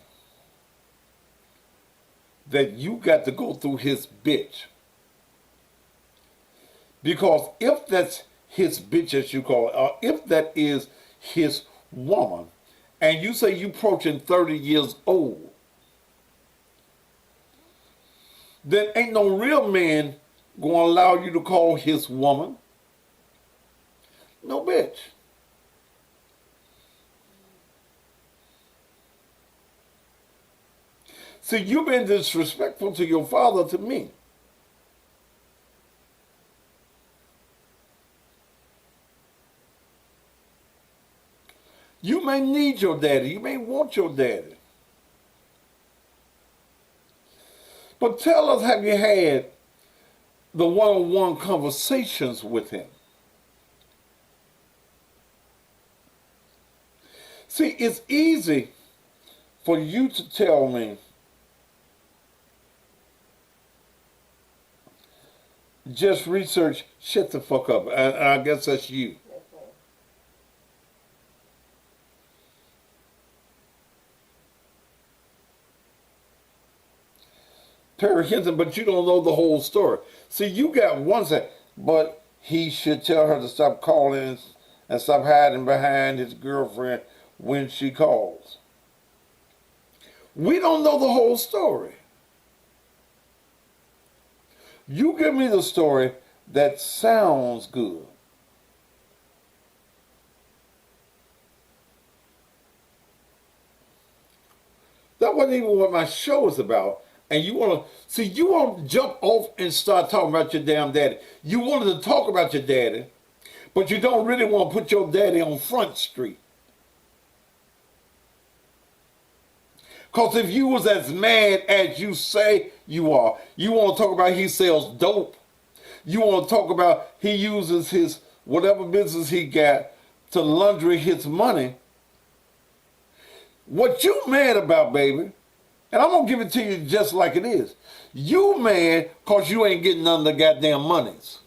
That you got to go through his bitch. Because if that's his bitch, as you call it, or if that is his woman, and you say you approaching 30 years old, then ain't no real man going to allow you to call his woman no bitch. See, you've been disrespectful to your father, to me. You may need your daddy. You may want your daddy. But tell us, have you had the one-on-one conversations with him? See, it's easy for you to tell me, just research, shut the fuck up. And I guess that's you. Perry Hinton, but you don't know the whole story. See, you got one side, but he should tell her to stop calling and stop hiding behind his girlfriend when she calls. We don't know the whole story. You give me the story that sounds good. That wasn't even what my show is about. And you want to, see, you want to jump off and start talking about your damn daddy. You wanted to talk about your daddy, but you don't really want to put your daddy on Front Street. Because if you was as mad as you say you are, you want to talk about he sells dope. You want to talk about he uses his whatever business he got to launder his money. What you mad about, baby, and I'm going to give it to you just like it is. You mad because you ain't getting none of the goddamn monies.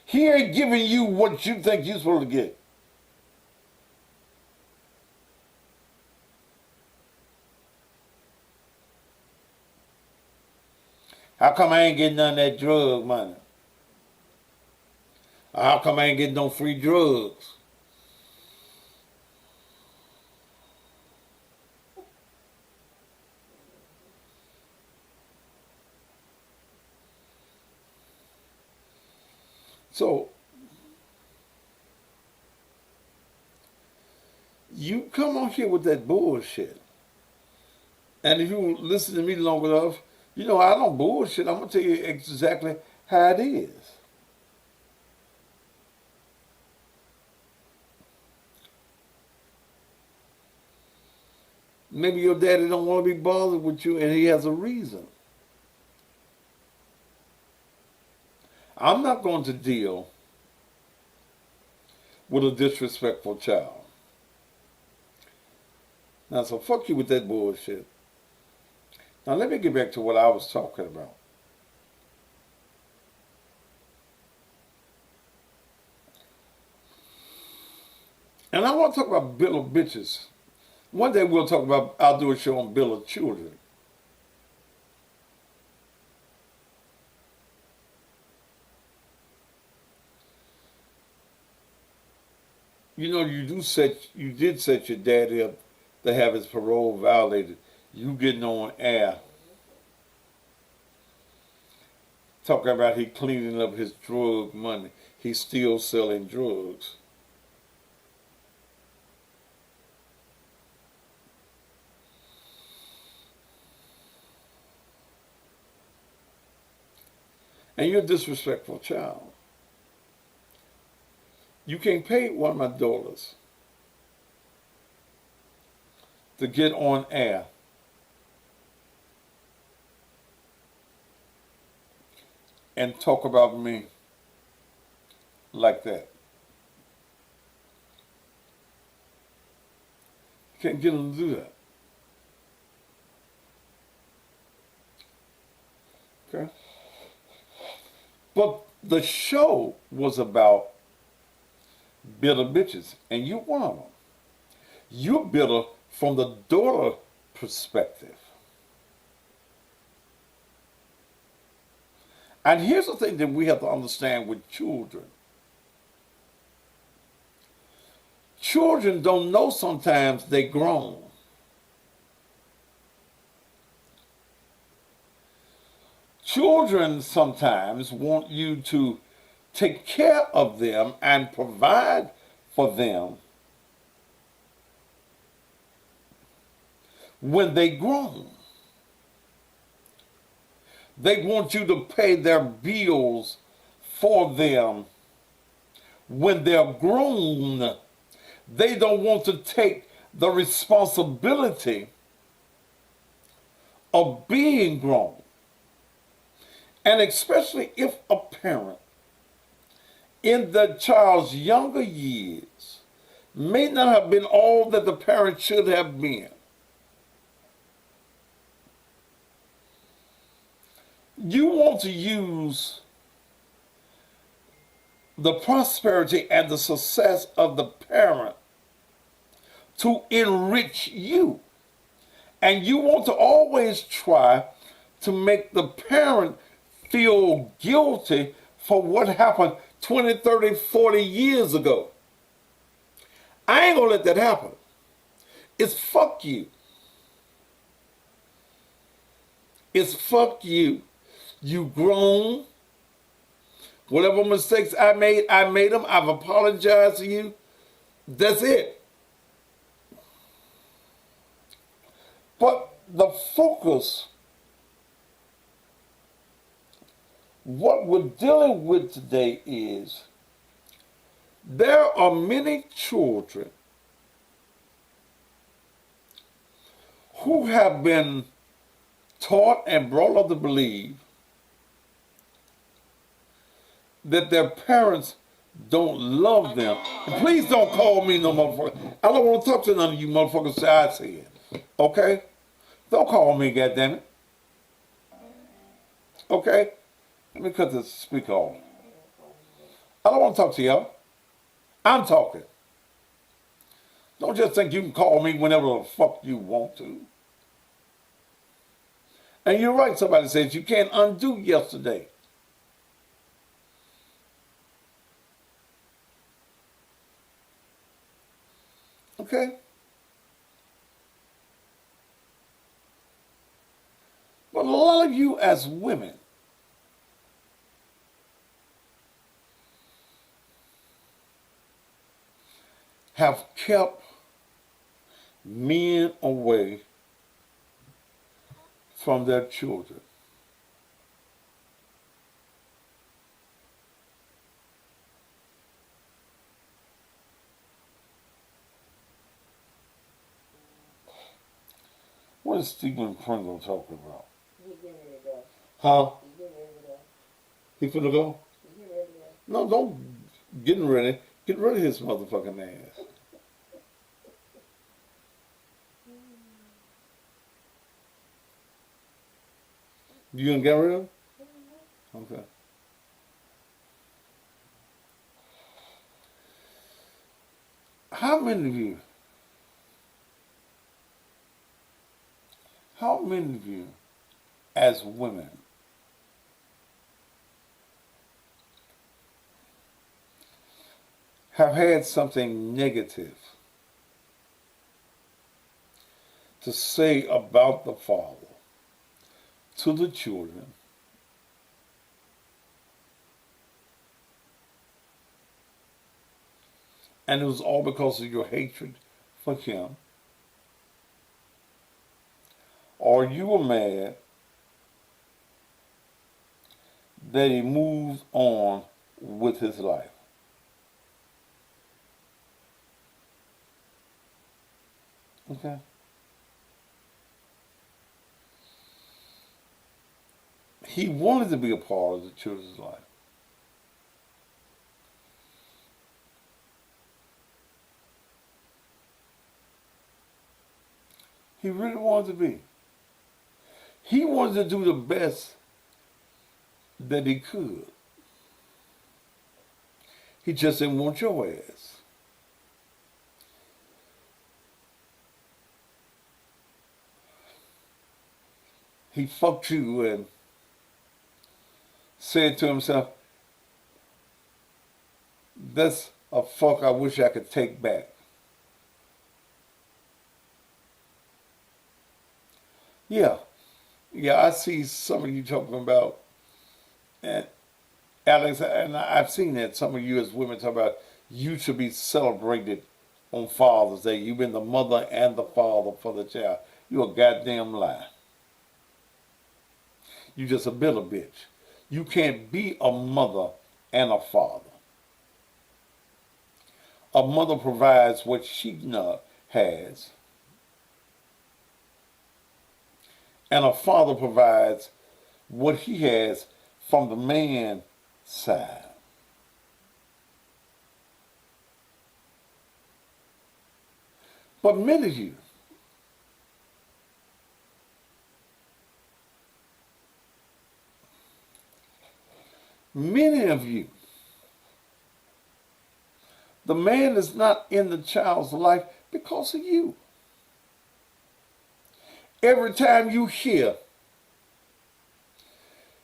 He ain't giving you what you think you're supposed to get. How come I ain't getting none of that drug money? How come I ain't getting no free drugs? So, you come on here with that bullshit. And if you listen to me long enough, you know I don't bullshit. I'm going to tell you exactly how it is. Maybe your daddy don't want to be bothered with you and he has a reason. I'm not going to deal with a disrespectful child. Now, so fuck you with that bullshit. Now, let me get back to what I was talking about. And I want to talk about bill of bitches. One day we'll talk about, I'll do a show on bill of children. You know, you did set your daddy up to have his parole violated You getting on air talking about he cleaning up his drug money. He's still selling drugs. And you're a disrespectful child. You can't pay one of my daughters to get on air and talk about me like that. You can't get them to do that. Okay? But the show was about bitter bitches, and you're one of them. You're bitter from the daughter perspective. And here's the thing that we have to understand with children. Children don't know sometimes they grown. Children sometimes want you to take care of them and provide for them when they grown. They want you to pay their bills for them when they're grown. They don't want to take the responsibility of being grown. And especially if a parent in the child's younger years may not have been all that the parent should have been. You want to use the prosperity and the success of the parent to enrich you. And you want to always try to make the parent feel guilty for what happened 20, 30, 40 years ago. I ain't gonna let that happen. It's fuck you. It's fuck you. You grown. Whatever mistakes I made them. I've apologized to you. That's it. But the focus, what we're dealing with today is there are many children who have been taught and brought up to believe that their parents don't love them. And please don't call me no motherfucker. I don't want to talk to none of you motherfuckers that I said. Okay? Don't call me, goddammit. Okay? Let me cut this speaker off. I don't want to talk to y'all. I'm talking. Don't just think you can call me whenever the fuck you want to. And you're right, somebody says you can't undo yesterday. Okay? But a lot of you as women have kept men away from their children. What is Stephen Pringle talking about? He getting ready to go. Huh? He getting ready to go. He finna go? He getting ready to go. No, don't getting ready. Get rid of his motherfucking ass. You gonna get rid of him? Okay. How many of you as women have had something negative to say about the father to the children. And it was all because of your hatred for him. Or you were mad that he moved on with his life. Okay? He wanted to be a part of the children's life. He really wanted to be. He wanted to do the best that he could. He just didn't want your ass. He fucked you and said to himself, that's a fuck I wish I could take back. Yeah, I see some of you talking about, and Alex, and I've seen that some of you as women talk about you should be celebrated on Father's Day. You've been the mother and the father for the child. You're a goddamn lie. You just a bitter bitch. You can't be a mother and a father. A mother provides what she has, and a father provides what he has from the man's side. But many of you, the man is not in the child's life because of you. Every time you hear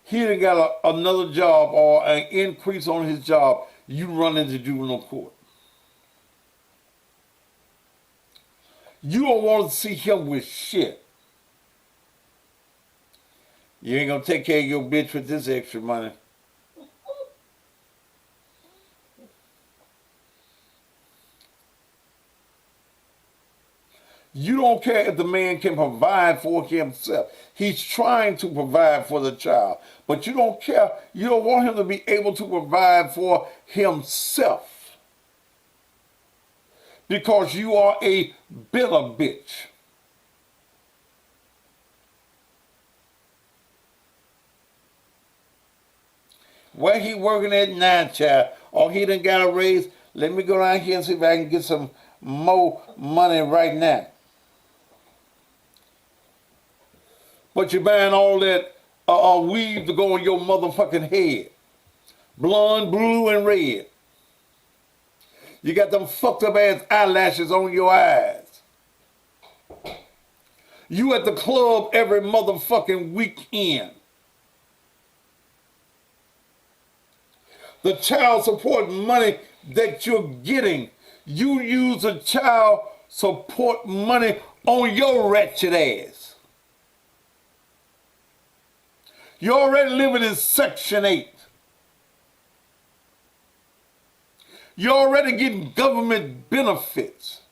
he done got another job or an increase on his job, you run into juvenile court. You don't want to see him with shit. You ain't gonna take care of your bitch with this extra money. You don't care if the man can provide for himself. He's trying to provide for the child. But you don't care. You don't want him to be able to provide for himself. Because you are a bitter bitch. Where he working at now, child? Or he done got a raise. Let me go down here and see if I can get some more money right now. But you're buying all that weave to go on your motherfucking head. Blonde, blue, and red. You got them fucked up ass eyelashes on your eyes. You at the club every motherfucking weekend. The child support money that you're getting, you use the child support money on your wretched ass. You're already living in Section 8. You're already getting government benefits.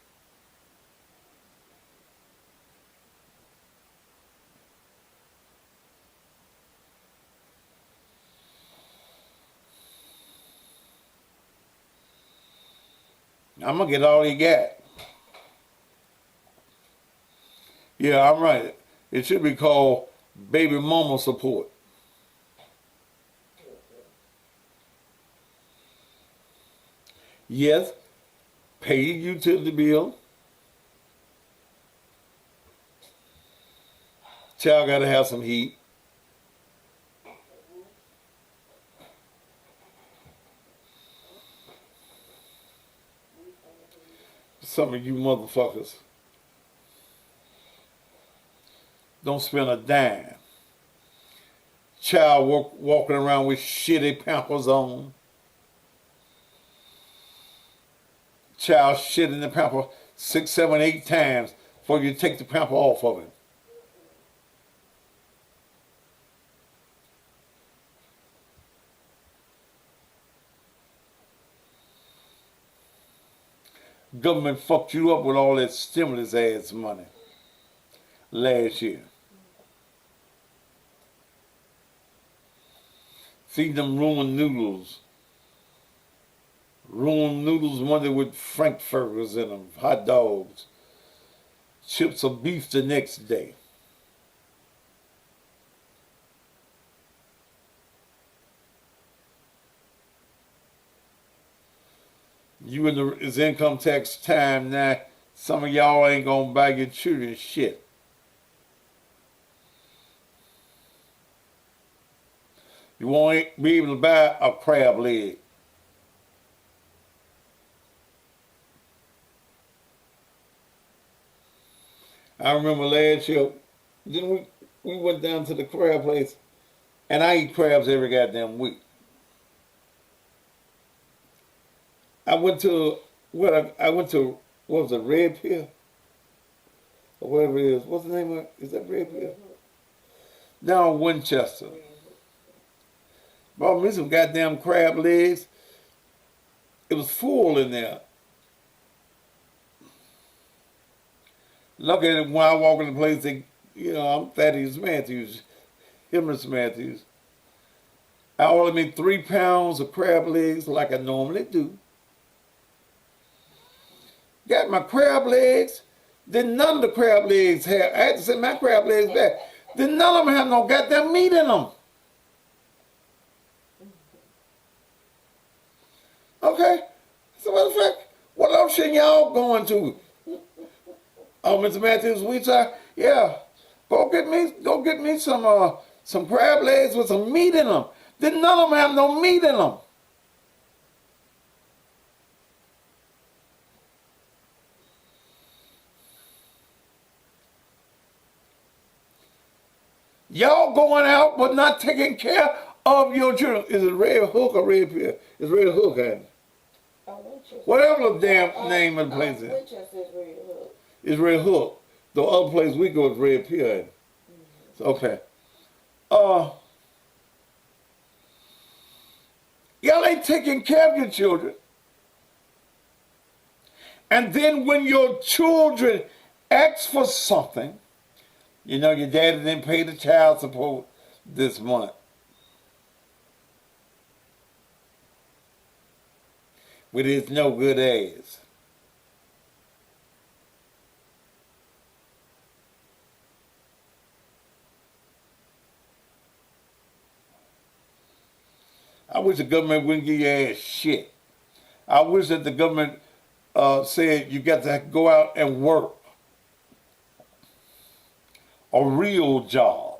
I'm going to get all he got. Yeah, I'm right. It should be called baby mama support. Yes, pay your utility bill. Child got to have some heat. Some of you motherfuckers don't spend a dime. Child walking around with shitty Pampers on. Child shit in the pamper 6, 7, 8 times before you take the pamper off of him. Government fucked you up with all that stimulus ass money last year. Feed them ruined noodles. Ruined noodles Monday with frankfurters in them, hot dogs, chips of beef the next day. You in it's income tax time now. Some of y'all ain't gonna buy your children shit. You won't be able to buy a crab leg. I remember last year, didn't we went down to the crab place, and I eat crabs every goddamn week. I went to what was it, Red Pier? Or whatever it is. What's the name of it? Is that Red Pier? Down in Winchester. Bought me some goddamn crab legs. It was full in there. Look at it when I walk in the place, I'm Thaddeus Matthews, Hemorrhage Matthews. I ordered me 3 pounds of crab legs like I normally do. Got my crab legs. Then none of the crab legs have, I had to send my crab legs back. Then none of them have no goddamn meat in them. Okay? So what the fuck? What else should y'all going to? Oh, Mr. Matthews, we try. Yeah. Go get me some crab legs with some meat in them. Then none of them have no meat in them. Y'all going out but not taking care of your children. Is it Red Hook or Red Pier? It's Red Hook, ain't it? Whatever the damn name of the place is. Winchester is Red Hook. It's Red Hook. The other place we go is Red Pier, ain't it? So, okay. Y'all ain't taking care of your children. And then when your children ask for something, your daddy didn't pay the child support this month. With his no good ass. I wish the government wouldn't give your ass shit. I wish that the government said you got to go out and work. A real job.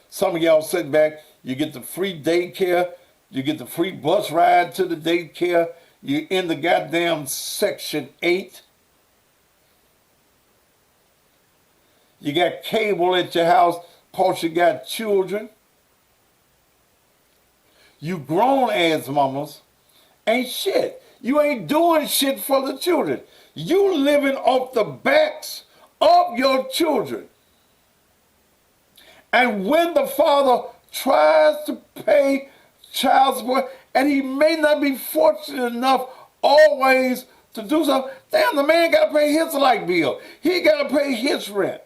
Some of y'all sitting back, you get the free daycare, you get the free bus ride to the daycare, you're in the goddamn Section 8. You got cable at your house because you got children. You grown ass mamas ain't shit. You ain't doing shit for the children. You living off the backs of your children. And when the father tries to pay child support, and he may not be fortunate enough always to do something, damn, the man got to pay his light bill. He got to pay his rent.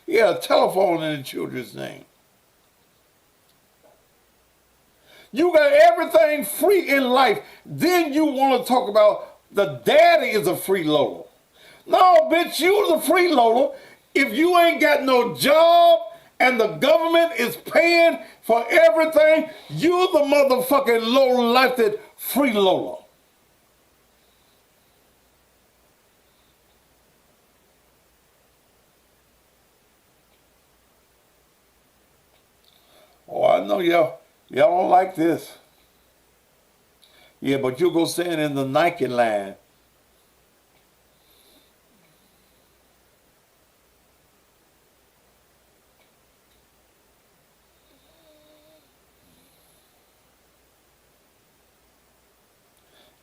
He had a telephone in the children's name. You got everything free in life. Then you want to talk about the daddy is a freeloader. No, bitch, you the freeloader. If you ain't got no job and the government is paying for everything, you the motherfucking low-lifted freeloader. Oh, I know y'all don't like this. Yeah, but you go stand in the Nike line.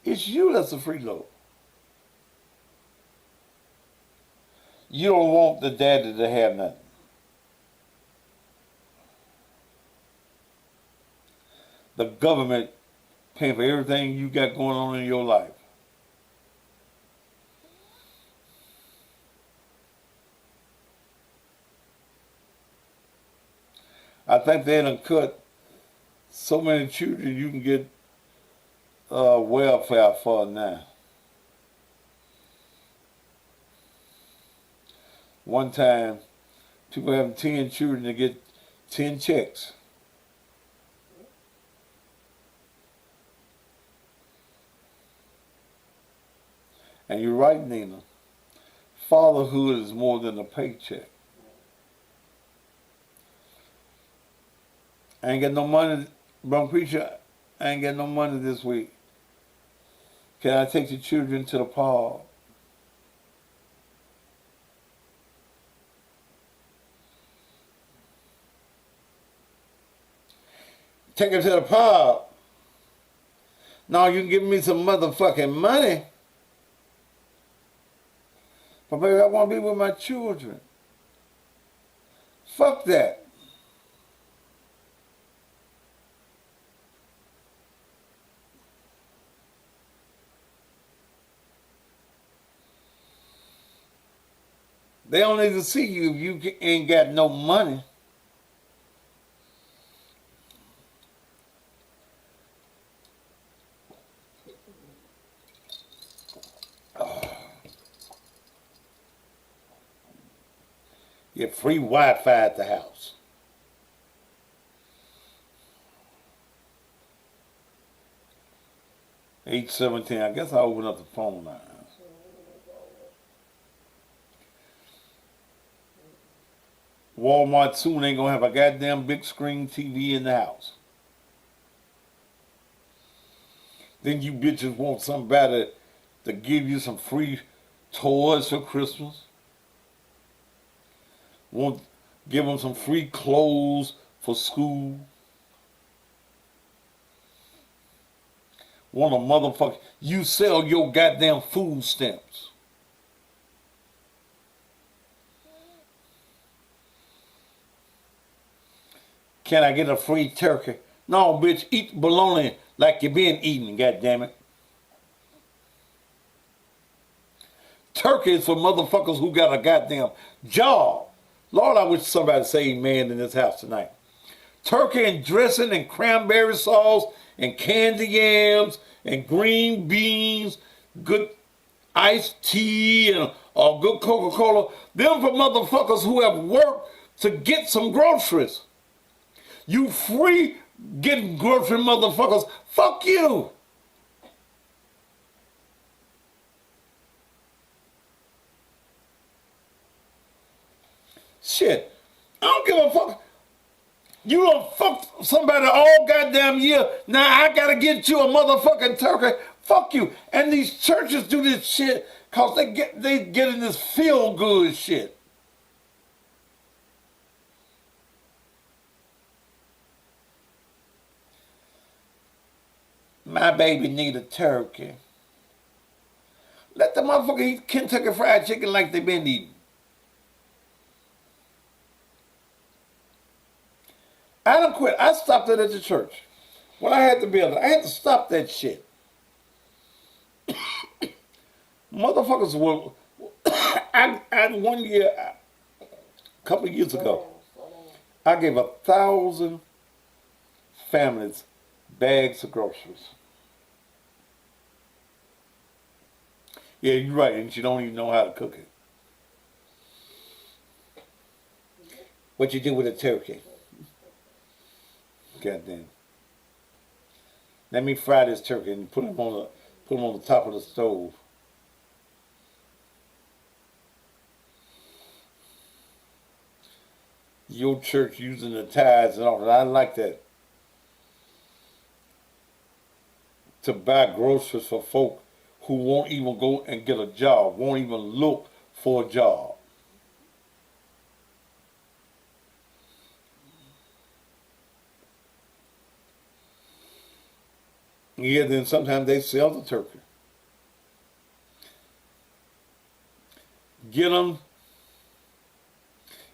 It's you that's a freeloader. You don't want the daddy to have nothing. The government paying for everything you got going on in your life. I think they done cut so many children you can get welfare for now. One time, people having 10 children to get 10 checks. And you're right, Nina. Fatherhood is more than a paycheck. I ain't got no money, brother preacher. I ain't got no money this week. Can I take the children to the park? Take her to the park. No, you can give me some motherfucking money. But baby, I want to be with my children. Fuck that. They don't need to see you if you ain't got no money. Get free Wi-Fi at the house. $8.17. I guess I'll open up the phone now. Walmart soon ain't gonna have a goddamn big screen TV in the house. Then you bitches want somebody to give you some free toys for Christmas. Want give them some free clothes for school. Want a motherfucker. You sell your goddamn food stamps. Can I get a free turkey? No, bitch, eat bologna like you been eating, goddammit. Turkey is for motherfuckers who got a goddamn job. Lord, I wish somebody say amen in this house tonight. Turkey and dressing and cranberry sauce and candy yams and green beans, good iced tea and a good Coca-Cola. Them for motherfuckers who have worked to get some groceries. You free getting grocery motherfuckers. Fuck you. Shit. I don't give a fuck. You don't fuck somebody all goddamn year. Now I gotta get you a motherfucking turkey. Fuck you. And these churches do this shit cause they get in this feel good shit. My baby need a turkey. Let the motherfucker eat Kentucky Fried Chicken like they been eating. I done quit. I stopped it at the church. When I had the building, I had to stop that shit. Motherfuckers were... I one year, a couple of years ago, I gave 1,000 families bags of groceries. Yeah, you're right, and you don't even know how to cook it. What you do with a turkey? Goddamn. Let me fry this turkey and put him on the top of the stove. Your church using the tithes and all that. I like that. To buy groceries for folk who won't even go and get a job, won't even look for a job. Yeah, then sometimes they sell the turkey. Get them.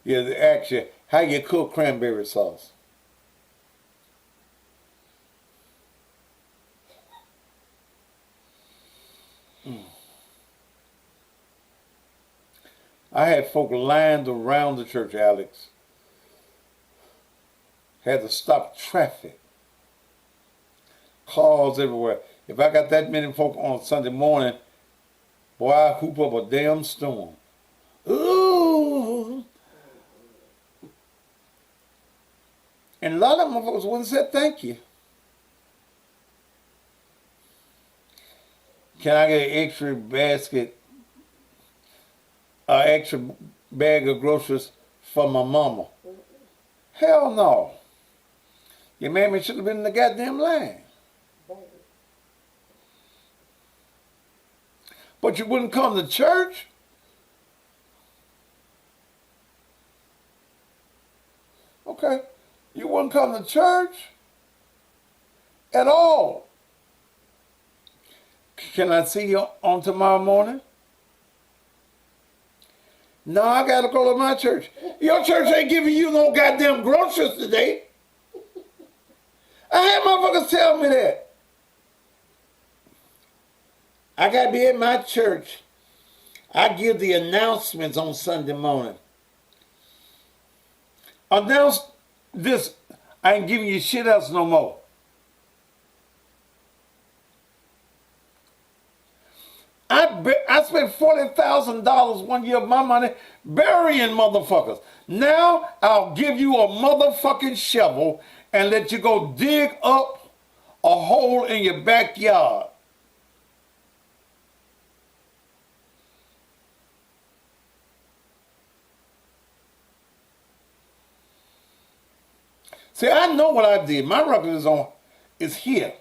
Yeah, they ask you how you cook cranberry sauce. I had folk lined around the church, Alex. Had to stop traffic. Cars everywhere. If I got that many folk on Sunday morning, boy, I hoop up a damn storm. Ooh. And a lot of them folks wouldn't say thank you. Can I get an extra basket, an extra bag of groceries for my mama? Hell no. Your mammy should have been in the goddamn line. But you wouldn't come to church? Okay. You wouldn't come to church at all. Can I see you on tomorrow morning? No, I gotta go to my church. Your church ain't giving you no goddamn groceries today. I had motherfuckers tell me that. I gotta be at my church. I give the announcements on Sunday morning. Announce this. I ain't giving you shit else no more. I spent $40,000 one year of my money burying motherfuckers. Now I'll give you a motherfucking shovel and let you go dig up a hole in your backyard. See, I know what I did. My record is here.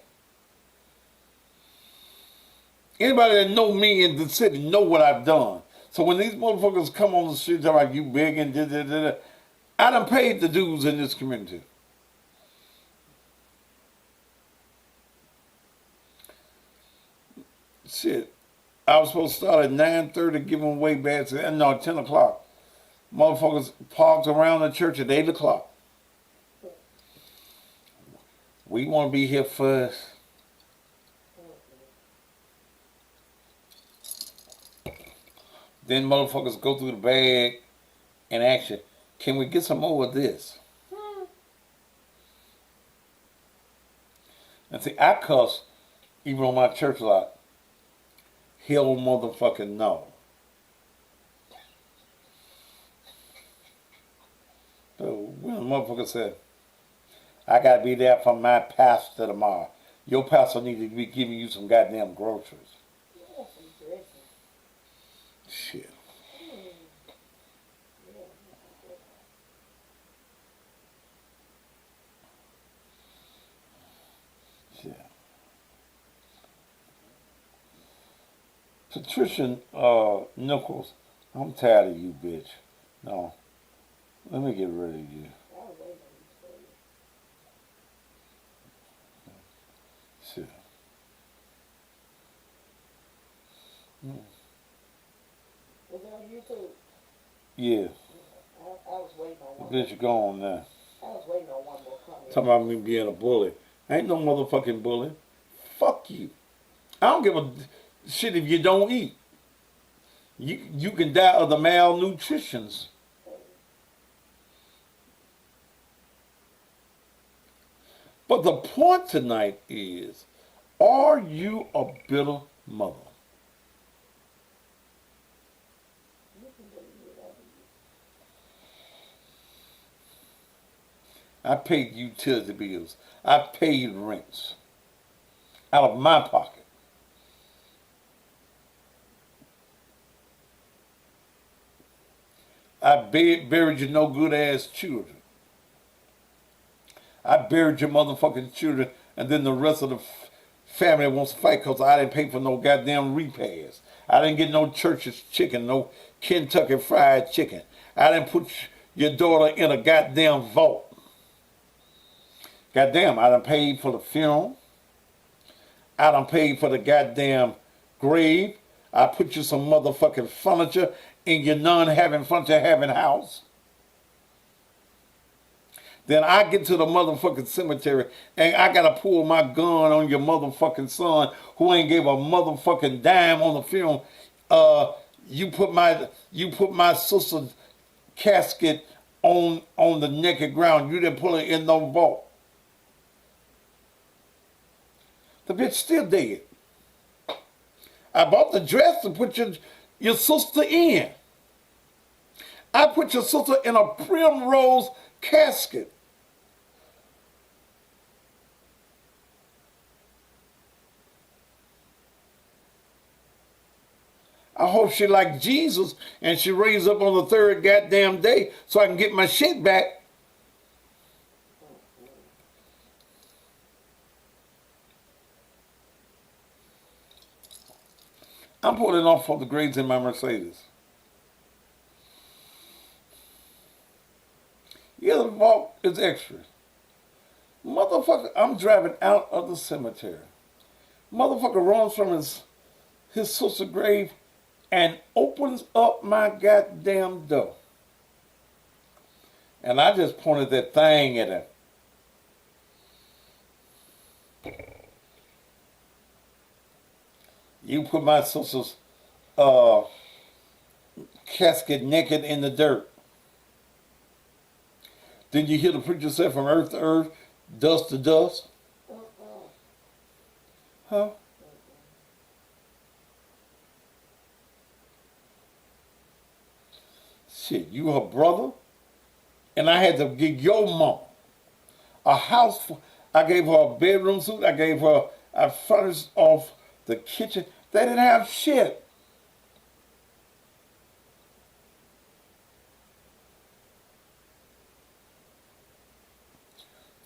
Anybody that know me in the city know what I've done. So when these motherfuckers come on the street talking like you big and da. I done paid the dues in this community. Shit. I was supposed to start at 9:30 giving away bags. No, 10 o'clock. Motherfuckers parked around the church at 8 o'clock. We want to be here first. Then motherfuckers go through the bag and ask you, can we get some more of this? And see, I cuss even on my church lot. Hell motherfucking no. So when a motherfucker said, I gotta be there for my pastor tomorrow. Your pastor need to be giving you some goddamn groceries. Shit. Shit. Patricia Nichols, I'm tired of you, bitch. No. Let me get rid of you. Shit. Was it on YouTube? Yeah. I was waiting on one. Bitch, gone now. I was waiting on one more comment. Talking about me being a bully. I ain't no motherfucking bully. Fuck you. I don't give a shit if you don't eat. You can die of the malnutritions. But the point tonight is, are you a bitter mother? I paid utility bills. I paid rents out of my pocket. I buried your no good ass children. I buried your motherfucking children, and then the rest of the family wants to fight because I didn't pay for no goddamn repairs. I didn't get no Church's chicken, no Kentucky Fried Chicken. I didn't put your daughter in a goddamn vault. Goddamn, I done paid for the funeral. I done paid for the goddamn grave. I put you some motherfucking furniture in your non-having furniture having house. Then I get to the motherfucking cemetery and I gotta pull my gun on your motherfucking son who ain't gave a motherfucking dime on the funeral. You put my sister's casket on the naked ground. You didn't pull it in no vault. The bitch still dead. I bought the dress to put your sister in. I put your sister in a primrose casket. I hope she like Jesus and she raised up on the third goddamn day so I can get my shit back. I'm pulling off for the grades in my Mercedes. Yeah, the vault is extra. Motherfucker, I'm driving out of the cemetery. Motherfucker runs from his sister's grave and opens up my goddamn door. And I just pointed that thing at him. You put my sister's casket naked in the dirt. Did you hear the preacher say from earth to earth, dust to dust? Huh? Shit, you her brother? And I had to give your mom a house. I gave her a bedroom suite. I furnished off the kitchen. They didn't have shit.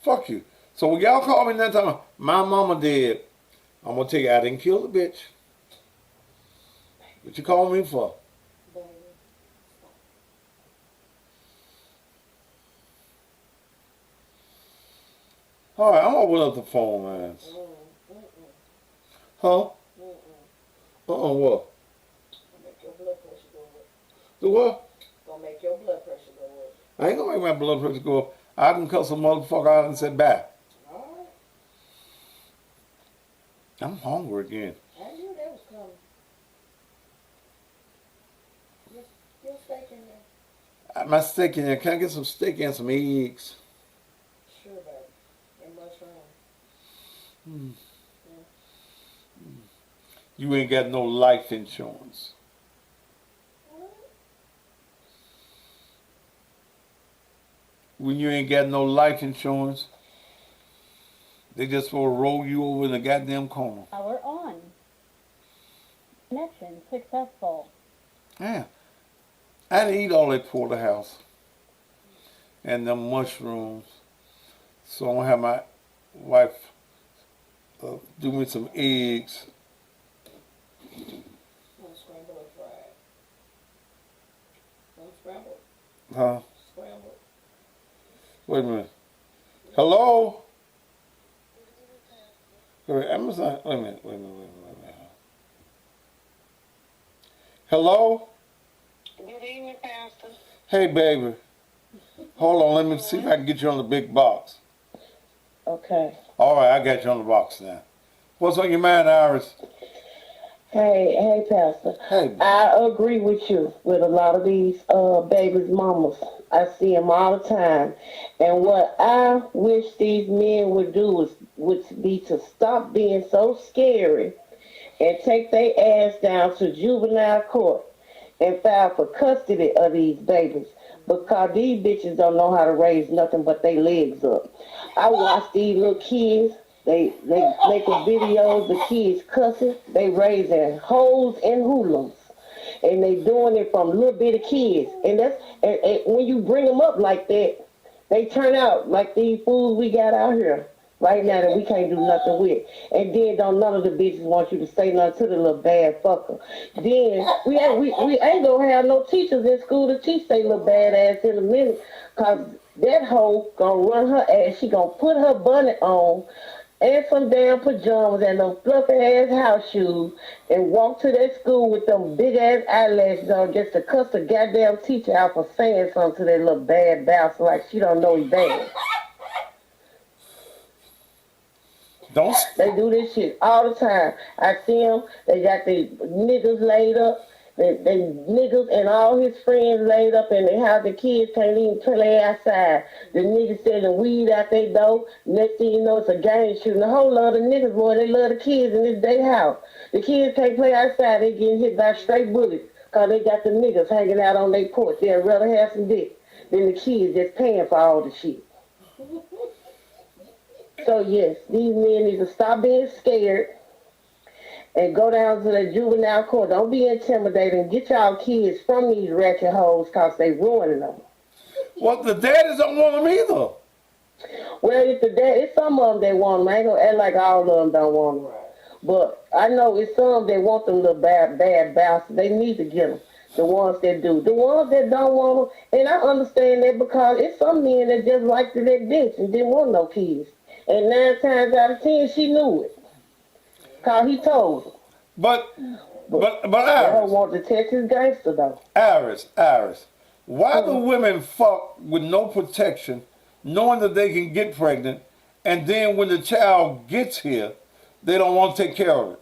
Fuck you. So when y'all call me that time, my mama did. I'm gonna tell you, I didn't kill the bitch. What you call me for? All right, I'm gonna open up the phone, man. Huh? What? Make your blood pressure go up. Do what? Gonna make your blood pressure go up. I ain't gonna make my blood pressure go up. I done cuss a motherfucker out and said bye. Alright. I'm hungry again. I knew that was coming. Your steak in there. My steak in there. Can I get some steak and some eggs? Sure, baby. And mushroom. You ain't got no life insurance. When you ain't got no life insurance, they just will roll you over in the goddamn corner. Power on. Connection successful. Yeah. I didn't eat all that porterhouse and them mushrooms. So I'm going to have my wife do me some eggs. Scrambled or fried? Unscrambled? Huh? Scrambled. Wait a minute. Hello? Wait a minute. Hello? Good evening, Pastor. Hey, baby. Hold on, let me see if I can get you on the big box. Okay. All right, I got you on the box now. What's on your mind, Iris? Hey, Pastor. Hey. I agree with you with a lot of these babies' mamas. I see them all the time. And what I wish these men would do would be to stop being so scary and take their ass down to juvenile court and file for custody of these babies, because these bitches don't know how to raise nothing but their legs up. I watch these little kids. They making videos, the kids cussing, they raising hoes and hoodlums. And they doing it from little bitty kids. And when you bring them up like that, they turn out like these fools we got out here right now that we can't do nothing with. And then none of the bitches want you to say nothing to the little bad fucker. Then we ain't gonna have no teachers in school to teach they little bad ass in a minute, because that hoe gonna run her ass. She gonna put her bonnet on and some damn pajamas and them fluffy ass house shoes and walk to that school with them big ass eyelashes on just to cuss the goddamn teacher out for saying something to that little bad bouncer like she don't know he's bad. They do this shit all the time. I see them. They got the niggas laid up. They niggas and all his friends laid up in their house. The kids can't even play outside. The niggas selling weed out their door. Next thing you know, it's a gang shooting. A whole lot of niggas, boy, they love the kids in this day house. The kids can't play outside. They getting hit by straight bullets because they got the niggas hanging out on their porch. They'd rather have some dick than the kids just paying for all the shit. So yes, these men need to stop being scared and go down to the juvenile court. Don't be intimidated and get y'all kids from these ratchet hoes because they ruining them. Well, the daddies don't want them either. Well, it's some of them that want them. I ain't gonna act like all of them don't want them. But I know it's some that want them little bad bastards. They need to get them. The ones that do. The ones that don't want them, and I understand that because it's some men that just liked that bitch and didn't want no kids. And 9 times out of 10, she knew it. Cause he told her. But I Iris. don't want to test his gangster though. Iris. Why do women fuck with no protection, knowing that they can get pregnant, and then when the child gets here, they don't want to take care of it?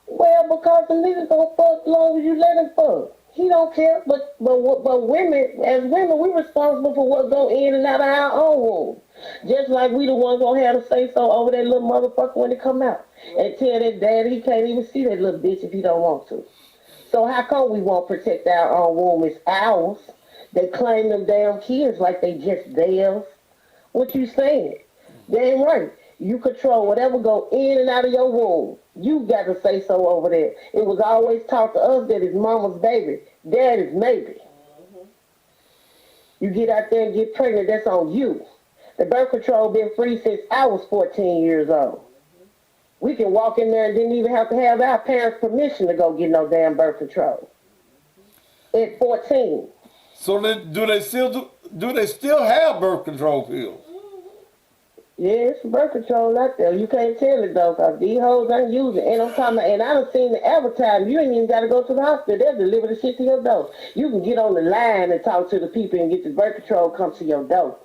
Well, because the nigga gonna fuck as long as you let him fuck. He don't care, but women, as women, we responsible for what go in and out of our own womb. Just like we the ones gonna have to say so over that little motherfucker when it come out. And tell that daddy he can't even see that little bitch if he don't want to. So how come we won't protect our own womb? It's ours. They claim them damn kids like they just theirs. What you saying? Damn right. You control whatever go in and out of your womb. You got to say so over there. It was always taught to us that it's mama's baby, daddy's maybe. You get out there and get pregnant, that's on you. The birth control been free since I was 14 years old. We can walk in there and didn't even have to have our parents' permission to go get no damn birth control. At 14. So do they still have birth control pills? Yes, birth control out there. You can't tell it though, because these hoes ain't using it. And I'm talking about, and I done seen the advertising. You ain't even got to go to the hospital. They'll deliver the shit to your door. You can get on the line and talk to the people and get the birth control come to your door.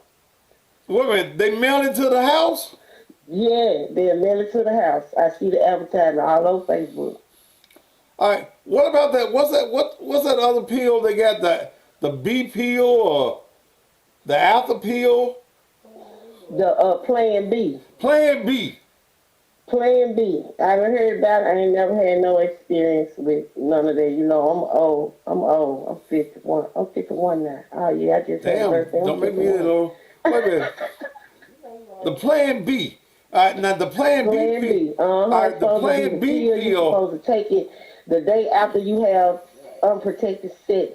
Wait a minute, they mail it to the house? Yeah, they'll mail it to the house. I see the advertising all over Facebook. All right, what about that? What's that other pill they got? The B pill or the alpha pill? The Plan B. Plan B. Plan B. I haven't heard about it. I ain't never had no experience with none of that. You know, I'm old. I'm 51. I'm 51 now. Oh yeah, I just had a birthday. Don't make me old. Wait a minute. The Plan B. All right, now the Plan B. All right, the Plan B pill. You're supposed to take it the day after you have unprotected sex,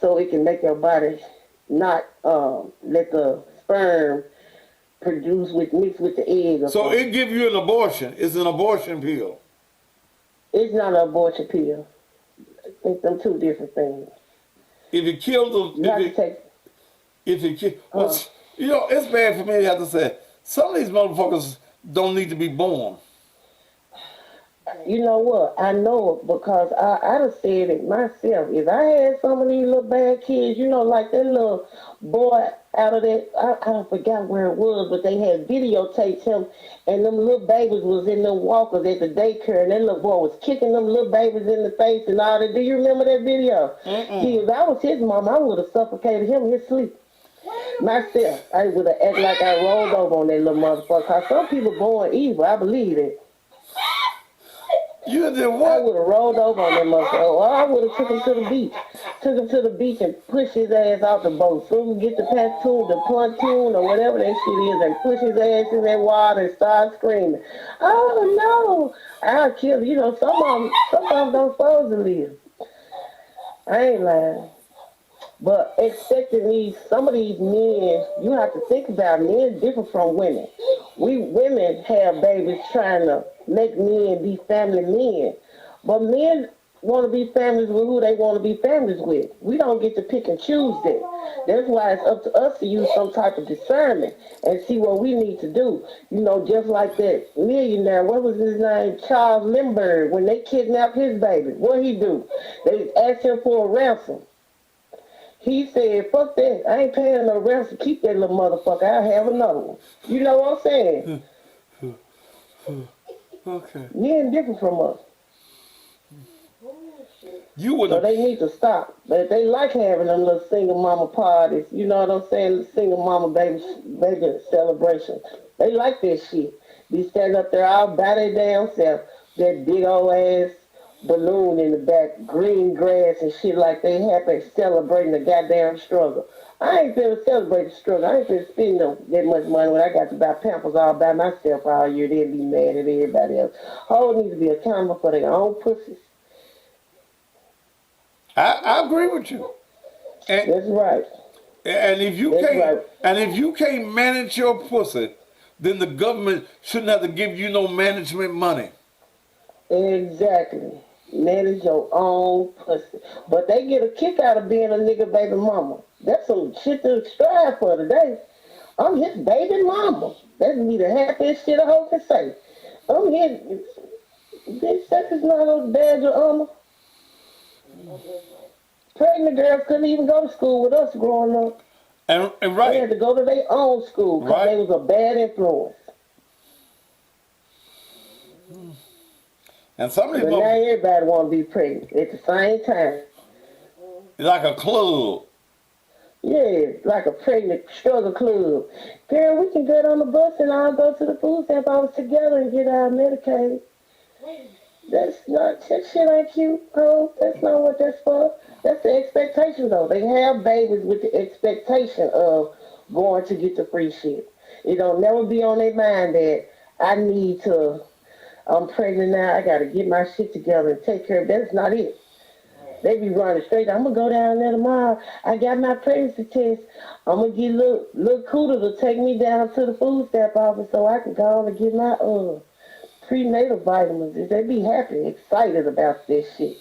so it can make your body not let the sperm mix with the egg. So it give you an abortion. It's an abortion pill. It's not an abortion pill. I think them two different things. If it kills the, you know, it's bad for me to have to say, some of these motherfuckers don't need to be born. You know what? I know it because I done said it myself. If I had some of these little bad kids, you know, like that little boy out of that, I forgot where it was, but they had videotaped him, and them little babies was in them walkers at the daycare, and that little boy was kicking them little babies in the face and all that. Do you remember that video? If I was his mom, I would have suffocated him in his sleep. Myself, I would have acted like I rolled over on that little motherfucker. Cause some people born evil, I believe it. You did what? I would have rolled over on that motherfucker. Or I would have took him to the beach. Took him to the beach and pushed his ass off the boat. So we can get the pontoon or whatever that shit is and push his ass in that water and start screaming. Oh no! I'll kill you. You know, some of them don't supposed to live. I ain't lying. But expecting some of these men, you have to think about men different from women. We women have babies trying to make men be family men. But men want to be families with who they want to be families with. We don't get to pick and choose that. That's why it's up to us to use some type of discernment and see what we need to do. You know, just like that millionaire, what was his name? Charles Lindbergh, when they kidnapped his baby, what he do? They asked him for a ransom. He said, fuck that. I ain't paying no ransom. Keep that little motherfucker. I'll have another one. You know what I'm saying? Okay. You ain't different from us. You would. So they need to stop. But they like having them little single mama parties. You know what I'm saying? Single mama baby celebration. They like that shit. Be standing up there all by their damn self. That big old ass balloon in the back, green grass and shit like they happy celebrating the goddamn struggle. I ain't finna celebrate the struggle. I ain't finna spend that much money when I got to buy Pampers all by myself all year. They'll be mad at everybody else. Hoes need to be accountable for their own pussies. I agree with you. And, that's right. And if you can't manage your pussy, then the government shouldn't have to give you no management money. Exactly. Manage your own pussy. But they get a kick out of being a nigga baby mama. That's some shit to strive for today. I'm his baby mama. That's be the happiest shit a hoe can say. I'm his. This sex is not a badge of honor. Pregnant girls couldn't even go to school with us growing up. And right. They had to go to their own school because they was a bad influence. And some of these now everybody want to be pregnant at the same time. Like a club. Yeah, like a pregnant struggle club. Girl, we can get on the bus and I'll go to the food stamp office together and get our Medicaid. That shit ain't cute, bro. That's not what that's for. That's the expectation, though. They have babies with the expectation of going to get the free shit. It don't never be on their mind that I'm pregnant now, I gotta get my shit together and take care of it. That's not it. They be running straight. I'm gonna go down there tomorrow. I got my pregnancy test. I'm gonna get little Cooter to take me down to the food stamp office so I can go on and get my prenatal vitamins. They be happy, excited about this shit.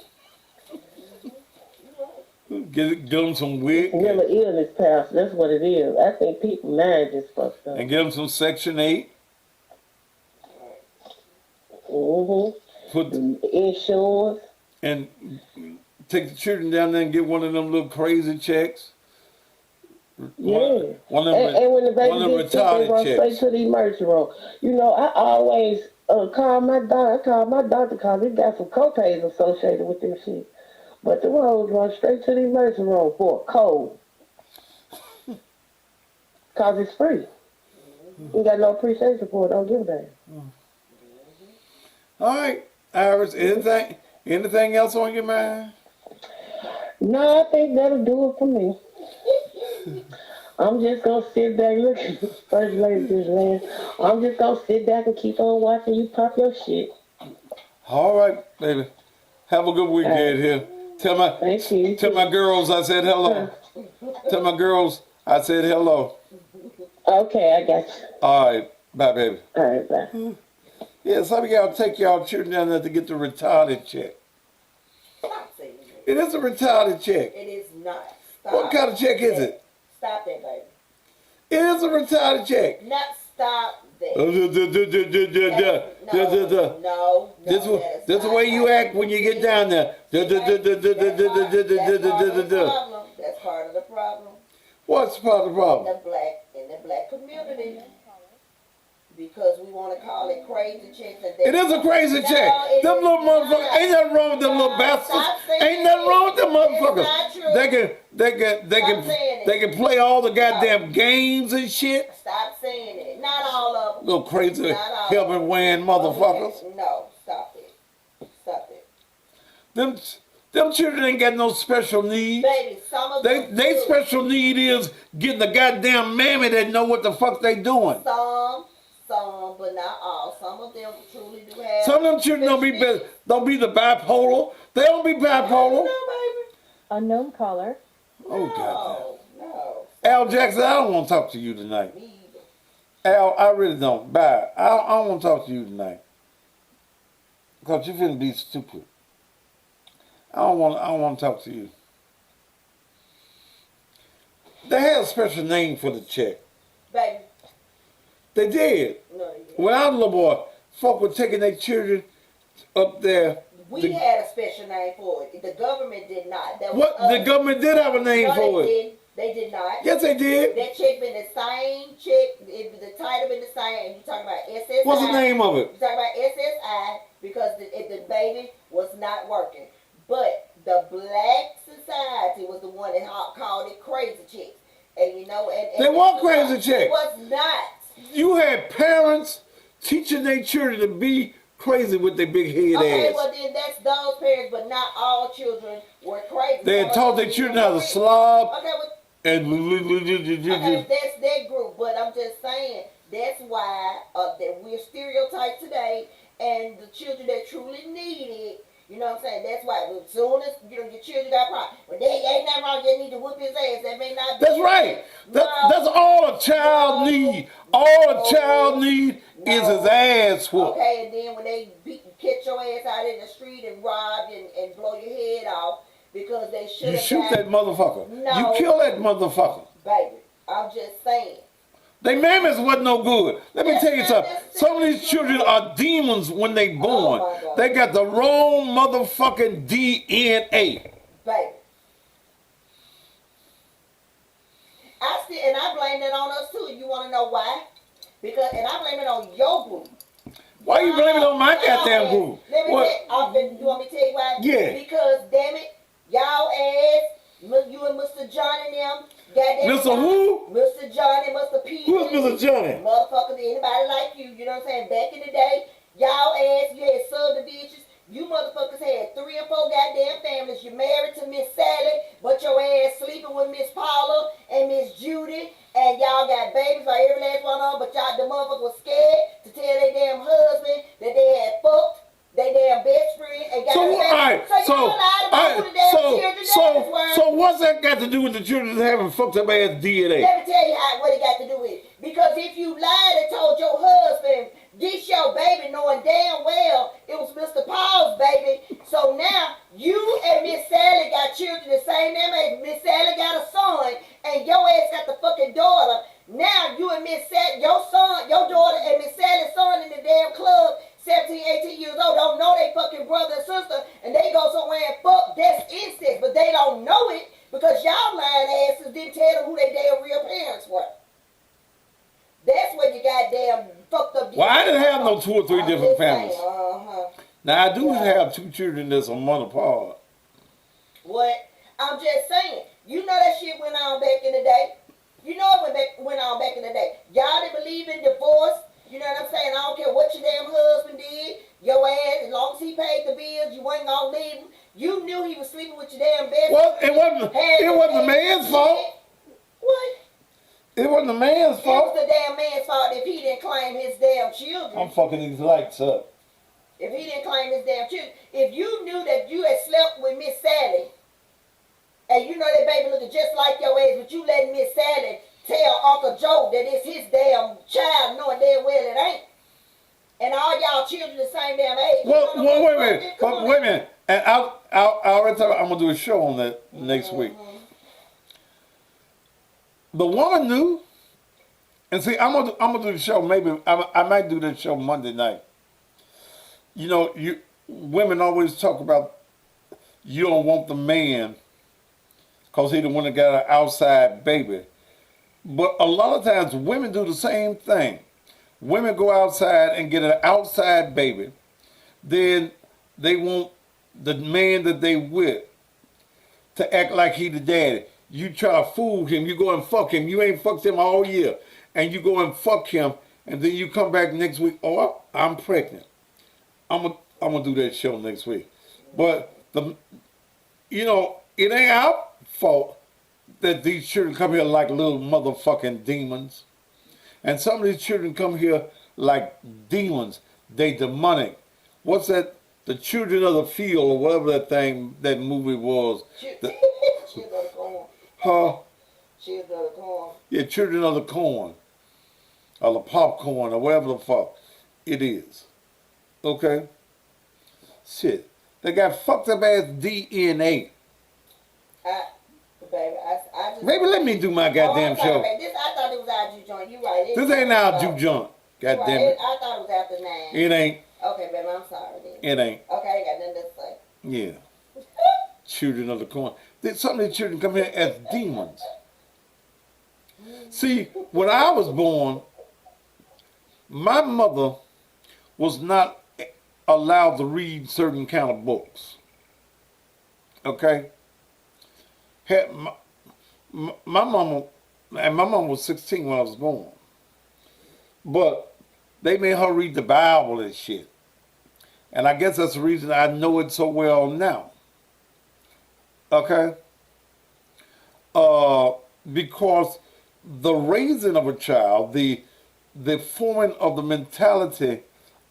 Get them some wig. Mental illness, Pastor. That's what it is. I think people mind just fucked up. And get them some Section 8. Put the insurance. And take the children down there and get one of them little crazy checks. Yeah. And when the baby gets sick, they run straight to the emergency room. You know, I always call my doctor. I call my doctor because he got some copays associated with this shit. But the ones run straight to the emergency room for a cold. Because it's free. You got no appreciation for it. Don't give a damn. All right, Iris, anything else on your mind? No, I think that'll do it for me. I'm just going to sit back, look at First Lady just land. I'm just going to sit back and keep on watching you pop your shit. All right, baby. Have a good weekend here. Tell my girls I said hello. Tell my girls I said hello. Okay, I got you. All right. Bye, baby. All right, bye. Yeah, some of y'all take y'all children down there to get the retarded check. Stop saying that. It is a retarded check. It is not. Stop. What kind of check is it? Stop that, baby. It is a retarded check. Not stop that. No. This is the way you act when you get down there. That's part of the problem. What's part of the problem? In the black community. Because we want to call it crazy checks. It is a crazy check. Them little motherfuckers, ain't nothing wrong with them little bastards. Ain't nothing wrong with them motherfuckers. They can play all the goddamn games and shit. Stop saying it. Not all of them. Little crazy helmet wearing motherfuckers. Okay. No, stop it. Stop it. Them children ain't got no special needs. Baby, some of them they special need is getting a goddamn mammy that know what the fuck they doing. Some, but not all. Some of them truly do have. Some of them children don't be the bipolar. They don't be bipolar. No, baby. Unknown caller. Oh, God. No. Al Jackson, I don't want to talk to you tonight. Me either. Al, I really don't. Bye. I don't want to talk to you tonight. Because you're finna be stupid. I don't want to talk to you. They had a special name for the check. Baby. They did. No, they didn't. When I was a little boy, folk were taking their children up there. We had a special name for it. The government did not. That was What? The government did have a name no, for they it. didn't. They did not. Yes, they did. That check been the same check. The title been the same. And you talking about SSI. What's the name of it? You talking about SSI because the baby was not working. But the Black Society was the one that called it crazy checks. And you know, and They weren't crazy checks. It was not. You had parents teaching their children to be crazy with their big head Okay, ass. well then that's those parents, but not all children were crazy. They had taught their children how to slob. Okay, well, And okay, that's that group, but I'm just saying that's why that we're stereotyped today, and the children that truly need it, you know what I'm saying? That's why as soon as your children got problems, when they ain't nothing wrong, they need to whoop his ass. That may not be. That's right. That's all a child need. All a child need is his ass whooped. Okay, and then when they catch your ass out in the street and rob and blow your head off because they should have. You shoot that motherfucker. No. You kill that motherfucker. Baby, I'm just saying. They mammies wasn't no good. Let me tell you something. Some of these children are demons when they born. Oh They got the wrong motherfucking DNA. Baby. And I blame that on us too. You want to know why? Because, and I blame it on your group. Why you blaming it on my goddamn group? Let me you want me to tell you why? Yeah. Because, damn it, y'all ass, you and Mr. John and them, goddamn. Mr. Who? Mr. John and Mr. P. Who's Mr. Johnny? Motherfuckers, anybody like you know what I'm saying? Back in the day, y'all ass, you had subdivisions. You motherfuckers had 3 or 4 goddamn families. You married to Miss Sally, but your ass sleeping with Miss Paula and Miss Judy, and y'all got babies by every last one of them, but y'all, the motherfuckers was scared to tell their damn husband that they had fucked their damn best friend and got so what's that got to do with the children having fucked up ass DNA? Let me tell you what it got to do with it. Because if you lied and told your husband this your baby, knowing damn well it was Mr. Paul's baby, so now you and Miss Sally got children the same damn age. Miss Sally got a son, and your ass got the fucking daughter. Now you and Miss Sally, your son, your daughter, and Miss Sally's son in the damn club, 17, 18 years old, don't know they fucking brother and sister, and they go somewhere and fuck. That's incest, but they don't know it because y'all lying asses didn't tell them who their damn real parents were. That's where you goddamn fucked up. Well, I didn't have no 2 or 3 different families. Uh-huh. Now I do have 2 children that's a month apart. What? I'm just saying. You know that shit went on back in the day. You know it went on back in the day. Y'all didn't believe in divorce. You know what I'm saying? I don't care what your damn husband did. Your ass, as long as he paid the bills, you ain't gonna leave him. You knew he was sleeping with your damn best. Well, it wasn't the man's fault. What? It wasn't the man's fault. It was the damn man's fault if he didn't claim his damn children. I'm fucking these lights up. If he didn't claim his damn children. If you knew that you had slept with Miss Sally, and you know that baby looking just like your age, but you letting Miss Sally tell Uncle Joe that it's his damn child, knowing damn well it ain't. And all y'all children the same damn age. Well, wait a minute. And I already told you I'm gonna do a show on that next week. The woman knew, and see, I'm gonna do the show. Maybe I might do that show Monday night. You know, women always talk about you don't want the man because he the one that got an outside baby. But a lot of times women do the same thing. Women go outside and get an outside baby. Then they want the man that they with to act like he the daddy. You try to fool him. You go and fuck him. You ain't fucked him all year. And you go and fuck him. And then you come back next week. Oh, I'm pregnant. I'm gonna do that show next week. But it ain't our fault that these children come here like little motherfucking demons. And some of these children come here like demons. They demonic. What's that? The Children of the Field or whatever that movie was. Children of the Corn. Huh? Children of the Corn. Yeah, Children of the Corn. Or the popcorn or whatever the fuck it is. Okay? Shit. They got fucked up ass DNA. Baby, I just... Baby, let me do my goddamn show. This, I thought it was our juke joint. You right. This ain't our juke joint. God damn it. I thought it was after 9. It ain't. Okay, baby, I'm sorry then. It ain't. Okay, I ain't got nothing to say. Yeah. Children of the corn. Some of the children come here as demons. See, when I was born, my mother was not allowed to read certain kind of books. Okay? My mama, and my mom was 16 when I was born. But they made her read the Bible and shit. And I guess that's the reason I know it so well now. Okay? Because the raising of a child, the forming of the mentality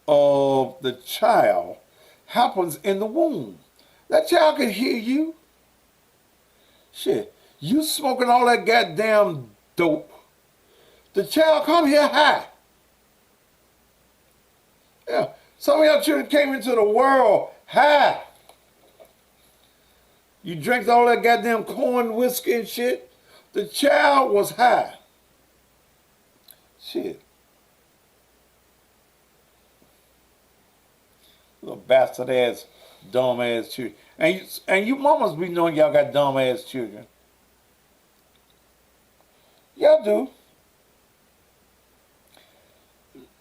of the child happens in the womb. That child can hear you. Shit, you smoking all that goddamn dope. The child come here high. Yeah, some of y'all children came into the world high. You drank all that goddamn corn whiskey and shit. The child was high. Shit. Little bastard ass, dumb ass children. And you mamas be knowing y'all got dumb ass children. Y'all do.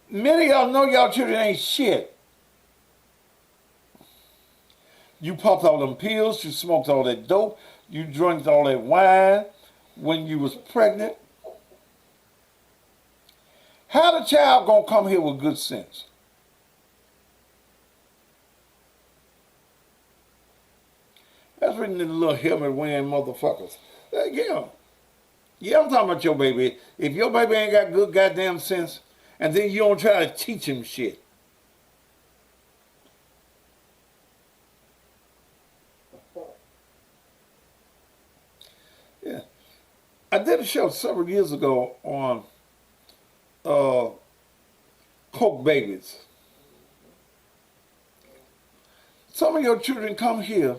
Many of y'all know y'all children ain't shit. You popped all them pills, you smoked all that dope, you drank all that wine when you was pregnant. How the child gonna come here with good sense? That's written in the little helmet wearing motherfuckers. Yeah. Yeah, I'm talking about your baby. If your baby ain't got good goddamn sense, and then you don't try to teach him shit. Yeah. I did a show several years ago on coke babies. Some of your children come here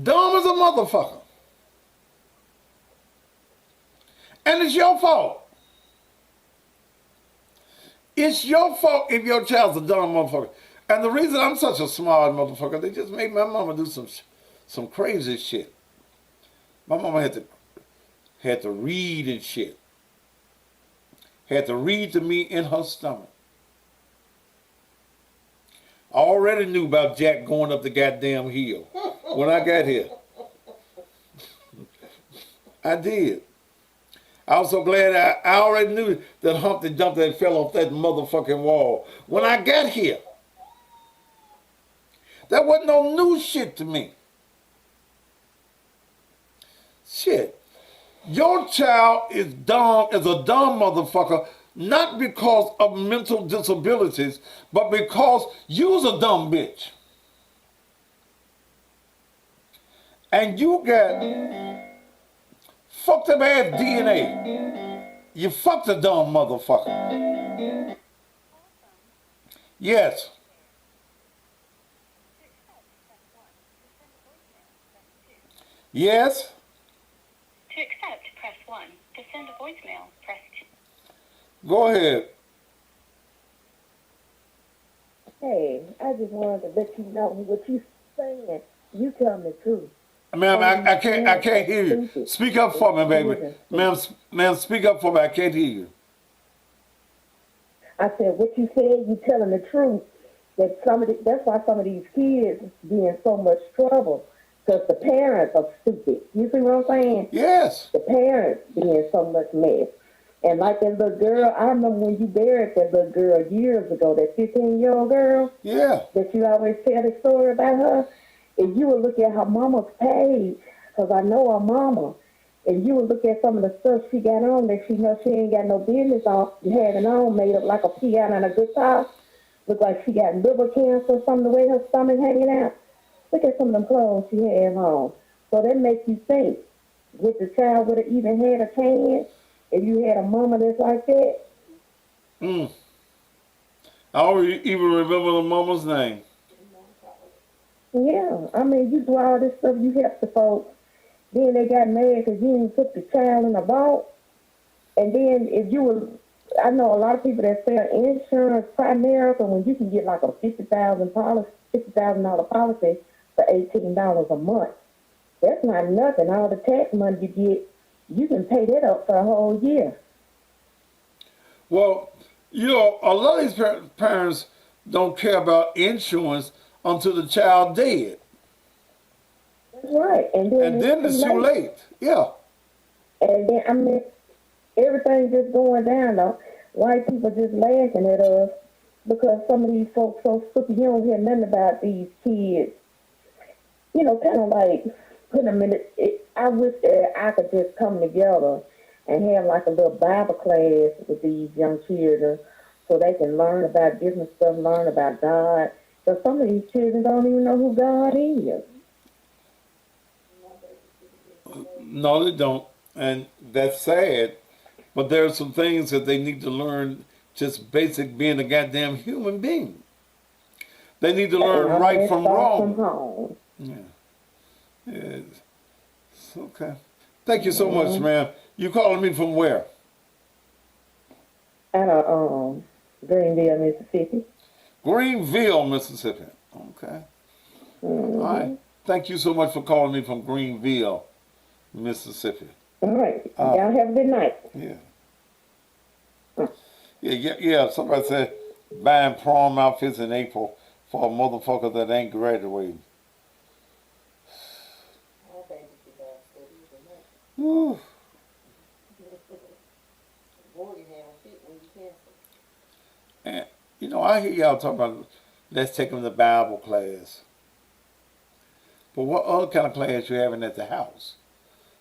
dumb as a motherfucker. And it's your fault. It's your fault if your child's a dumb motherfucker. And the reason I'm such a smart motherfucker, they just made my mama do some crazy shit. My mama had to read and shit. Had to read to me in her stomach. I already knew about Jack going up the goddamn hill when I got here. I did. I was so glad I already knew that Humpty Dumpty had fell off that motherfucking wall when I got here. That wasn't no new shit to me. Shit. Your child is dumb, is a dumb motherfucker, not because of mental disabilities, but because you's a dumb bitch. And you got fucked up ass DNA. You fucked a dumb motherfucker. Yes. Yes. To accept, press 1. To send a voicemail, press 2. Go ahead. Hey, I just wanted to let you know what you saying. You tell me the truth. Ma'am, I can't hear you. Speak up for me, baby. Ma'am, speak up for me. I can't hear you. I said, what you said, you telling the truth. That's why some of these kids be in so much trouble. Because the parents are stupid. You see what I'm saying? Yes. The parents be in so much mess. And like that little girl, I remember when you buried that little girl years ago, that 15-year-old girl. Yeah. That you always tell the story about her. If you would look at her mama's page, because I know her mama, and you would look at some of the stuff she got on that she knows she ain't got no business on, having on, made up like a piano and a guitar. Look like she got liver cancer or something, the way her stomach hanging out. Look at some of them clothes she has on. So that makes you think, would the child would have even had a chance if you had a mama that's like that? I don't even remember the mama's name. Yeah, I mean, you do all this stuff, you help the folks. Then they got mad because you didn't put the child in the vault. And then if you were, I know a lot of people that sell insurance primarily when you can get like a $50,000 policy for $18 a month. That's not nothing. All the tax money you get, you can pay that up for a whole year. Well, you know, a lot of these parents don't care about insurance until the child dead. That's right. And then it's too late. Yeah. And then, I mean, everything just going down, though. White people just laughing at us because some of these folks so stupid. You don't hear nothing about these kids. You know, kind of like put them in it. I wish that I could just come together and have like a little Bible class with these young children so they can learn about different stuff, learn about God. Because some of these children don't even know who God is. No, they don't. And that's sad. But there are some things that they need to learn, just basic being a goddamn human being. They need to learn right from wrong. Yeah. It's okay. Thank you so much, ma'am. You calling me from where? Out of Greenville, Mississippi. Greenville, Mississippi. Okay. All right. Thank you so much for calling me from Greenville, Mississippi. All right. Y'all have a good night. Yeah. Yeah. Somebody said buying prom outfits in April for a motherfucker that ain't graduating. Woo. And, you know, I hear y'all talking about let's take them to Bible class. But what other kind of class you having at the house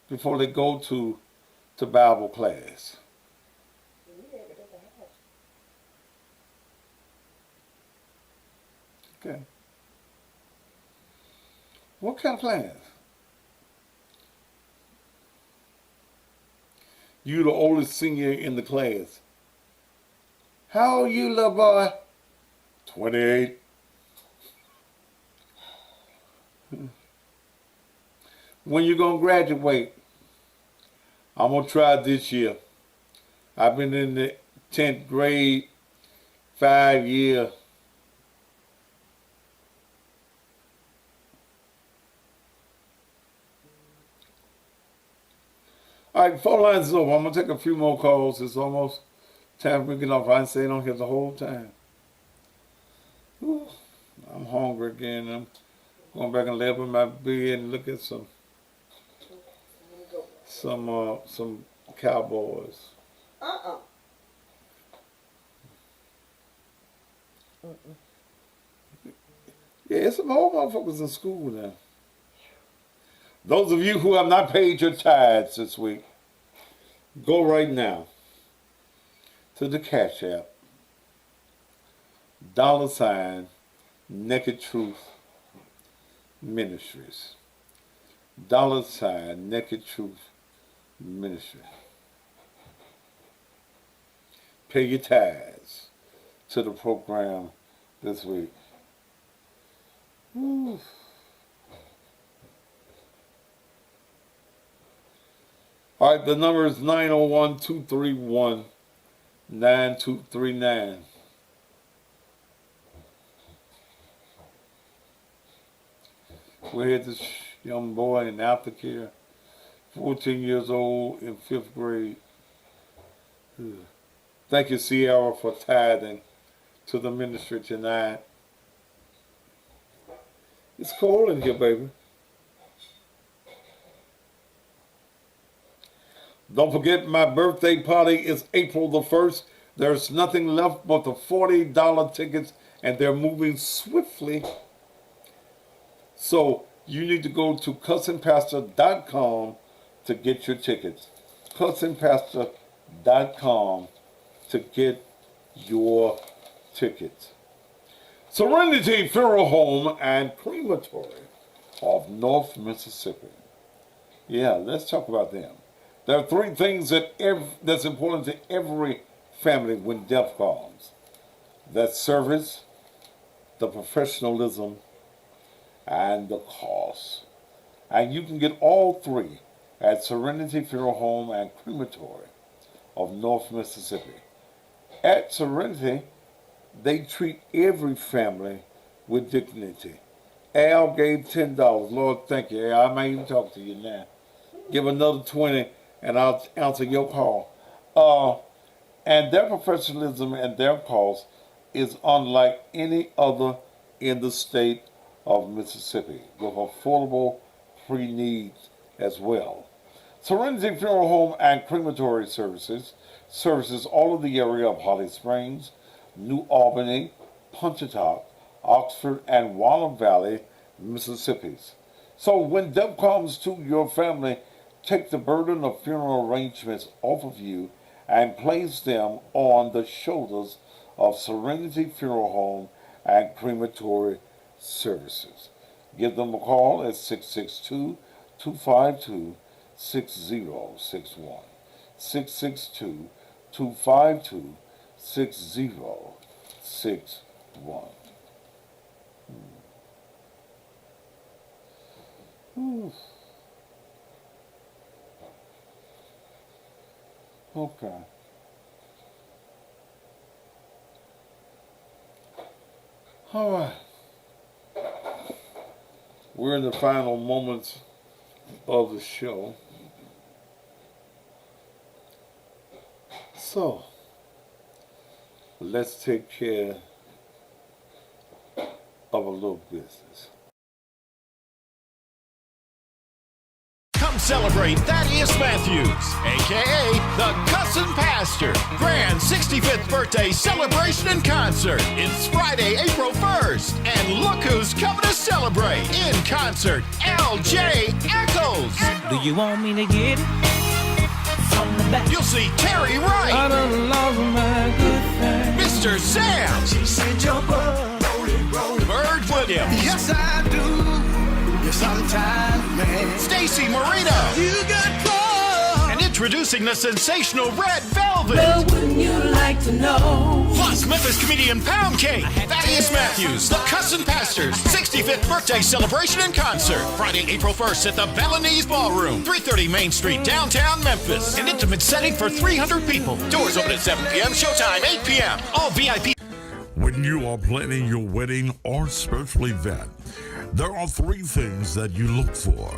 before they go to Bible class? Okay. What kind of class? You the oldest senior in the class. How old you, little boy? 28. When you gonna graduate? I'm gonna try this year. I've been in the 10th grade 5 years. All right, phone lines is over. I'm gonna take a few more calls. It's almost time for me to get off. I ain't staying on here the whole time. Whew. I'm hungry again. I'm going back and lay up in my bed and look at some Cowboys. Yeah, it's some old motherfuckers in school now. Those of you who have not paid your tithes this week, go right now to the Cash App, $ Naked Truth Ministries. $ Naked Truth Ministry. Pay your tithes to the program this week. Woo. All right, the number is 901-231-9239. We had this young boy in aftercare, 14 years old, in 5th grade. Thank you, Sierra, for tithing to the ministry tonight. It's cold in here, baby. Don't forget, my birthday party is April the 1st. There's nothing left but the $40 tickets, and they're moving swiftly. So you need to go to cousinpastor.com to get your tickets. cousinpastor.com to get your tickets. Serenity Funeral Home and Crematory of North Mississippi. Yeah, let's talk about them. There are 3 things that's important to every family when death comes. That service, the professionalism, and the cost. And you can get all three at Serenity Funeral Home and Crematory of North Mississippi. At Serenity, they treat every family with dignity. Al gave $10. Lord, thank you. Al, I might even talk to you now. Give another 20 and I'll answer your call. And their professionalism and their cost is unlike any other in the state of Mississippi, with affordable free needs as well. Serenity Funeral Home and Crematory services all of the area of Holly Springs, New Albany, Pontotoc, Oxford, and Wallow Valley, Mississippi. So when death comes to your family, take the burden of funeral arrangements off of you and place them on the shoulders of Serenity Funeral Home and Crematory Services. Give them a call at 662-252-6061. 662-252-6061. Okay. All right. We're in the final moments of the show. So, let's take care of a little business. Come celebrate Thaddeus Matthews, a.k.a. the Cussin' Pastor. Grand 65th birthday celebration and concert. It's Friday, April 1st. And look who's coming to celebrate. In concert, L.J. Eccles. Do you want me to get it from the back? You'll see Terry Wright. I done lost my good thing. Mr. Sam. She said your rolling. Bird Williams. Yes, I do. Yes, sometimes, man. Stacy Marino. You got caught. And introducing the sensational Red Velvet. Well, wouldn't you like to know? Plus Memphis comedian Pound Cake. Thaddeus Matthews, the Cussin' Pastors 65th birthday celebration and concert. Friday, April 1st at the Balinese Ballroom, 330 Main Street, downtown Memphis. An intimate setting for 300 people. Doors open at 7 p.m. Showtime 8 p.m. All VIP. When you are planning your wedding or special event, there are three things that you look for,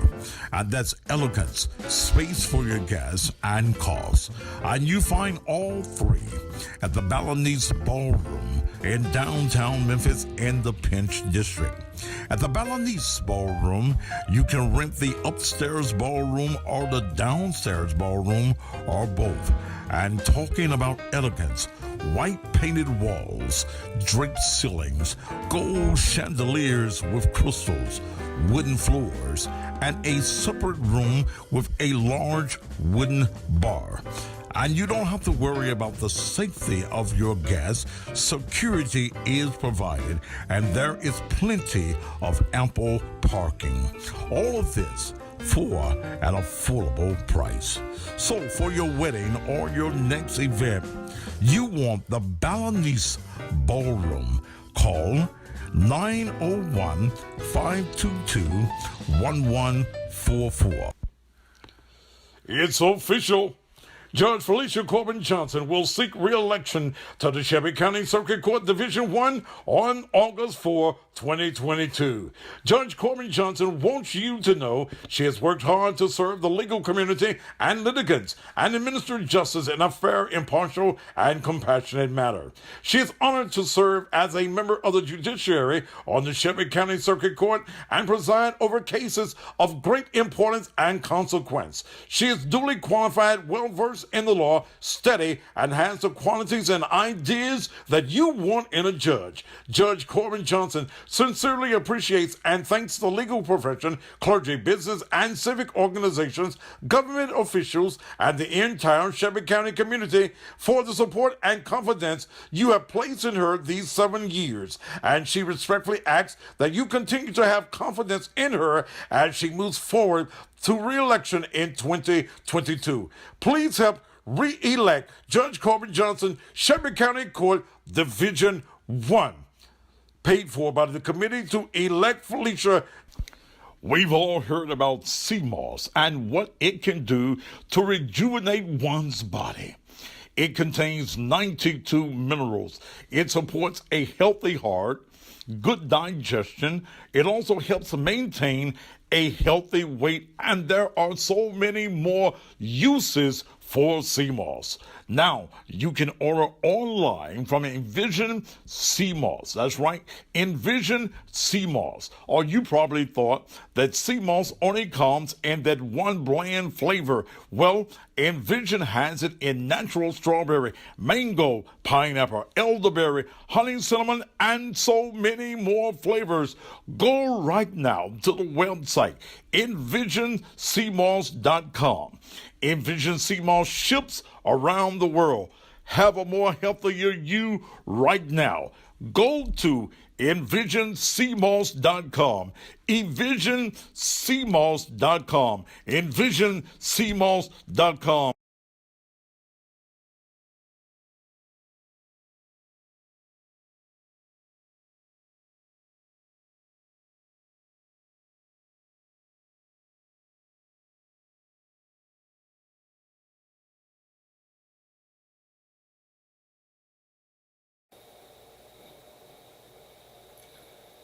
and that's elegance, space for your guests, and cost. And you find all three at the Balinese Ballroom in downtown Memphis in the Pinch District. At the Balinese Ballroom, you can rent the upstairs ballroom or the downstairs ballroom or both. And talking about elegance, white painted walls, draped ceilings, gold chandeliers with crystals, wooden floors, and a separate room with a large wooden bar. And you don't have to worry about the safety of your guests. Security is provided, and there is plenty of ample parking. All of this for an affordable price. So for your wedding or your next event, you want the Balinese Ballroom. Call 901-522-1144. It's official. Judge Felicia Corbin Johnson will seek re-election to the Shelby County Circuit Court Division 1 on August 4, 2022. Judge Corbin Johnson wants you to know she has worked hard to serve the legal community and litigants and administer justice in a fair, impartial, and compassionate manner. She is honored to serve as a member of the judiciary on the Shelby County Circuit Court and preside over cases of great importance and consequence. She is duly qualified, well-versed in the law, steady, and has the qualities and ideas that you want in a judge. Judge Corbin Johnson sincerely appreciates and thanks the legal profession, clergy, business, and civic organizations, government officials, and the entire Shelby County community for the support and confidence you have placed in her these 7 years. And she respectfully asks that you continue to have confidence in her as she moves forward to re-election in 2022. Please help re-elect Judge Corbin Johnson, Shelby County Court, Division One, paid for by the committee to elect Felicia. We've all heard about sea moss and what it can do to rejuvenate one's body. It contains 92 minerals. It supports a healthy heart, good digestion. It also helps maintain a healthy weight, and there are so many more uses for sea moss. Now, you can order online from Envision Sea Moss. That's right, Envision Sea Moss. Or you probably thought that sea moss only comes in that one bland flavor. Well, Envision has it in natural strawberry, mango, pineapple, elderberry, honey cinnamon, and so many more flavors. Go right now to the website, envisionseamoss.com. Envision Sea Moss ships around the world. Have a more healthier you right now. Go to envisionseamoss.com. envisionseamoss.com. envisionseamoss.com.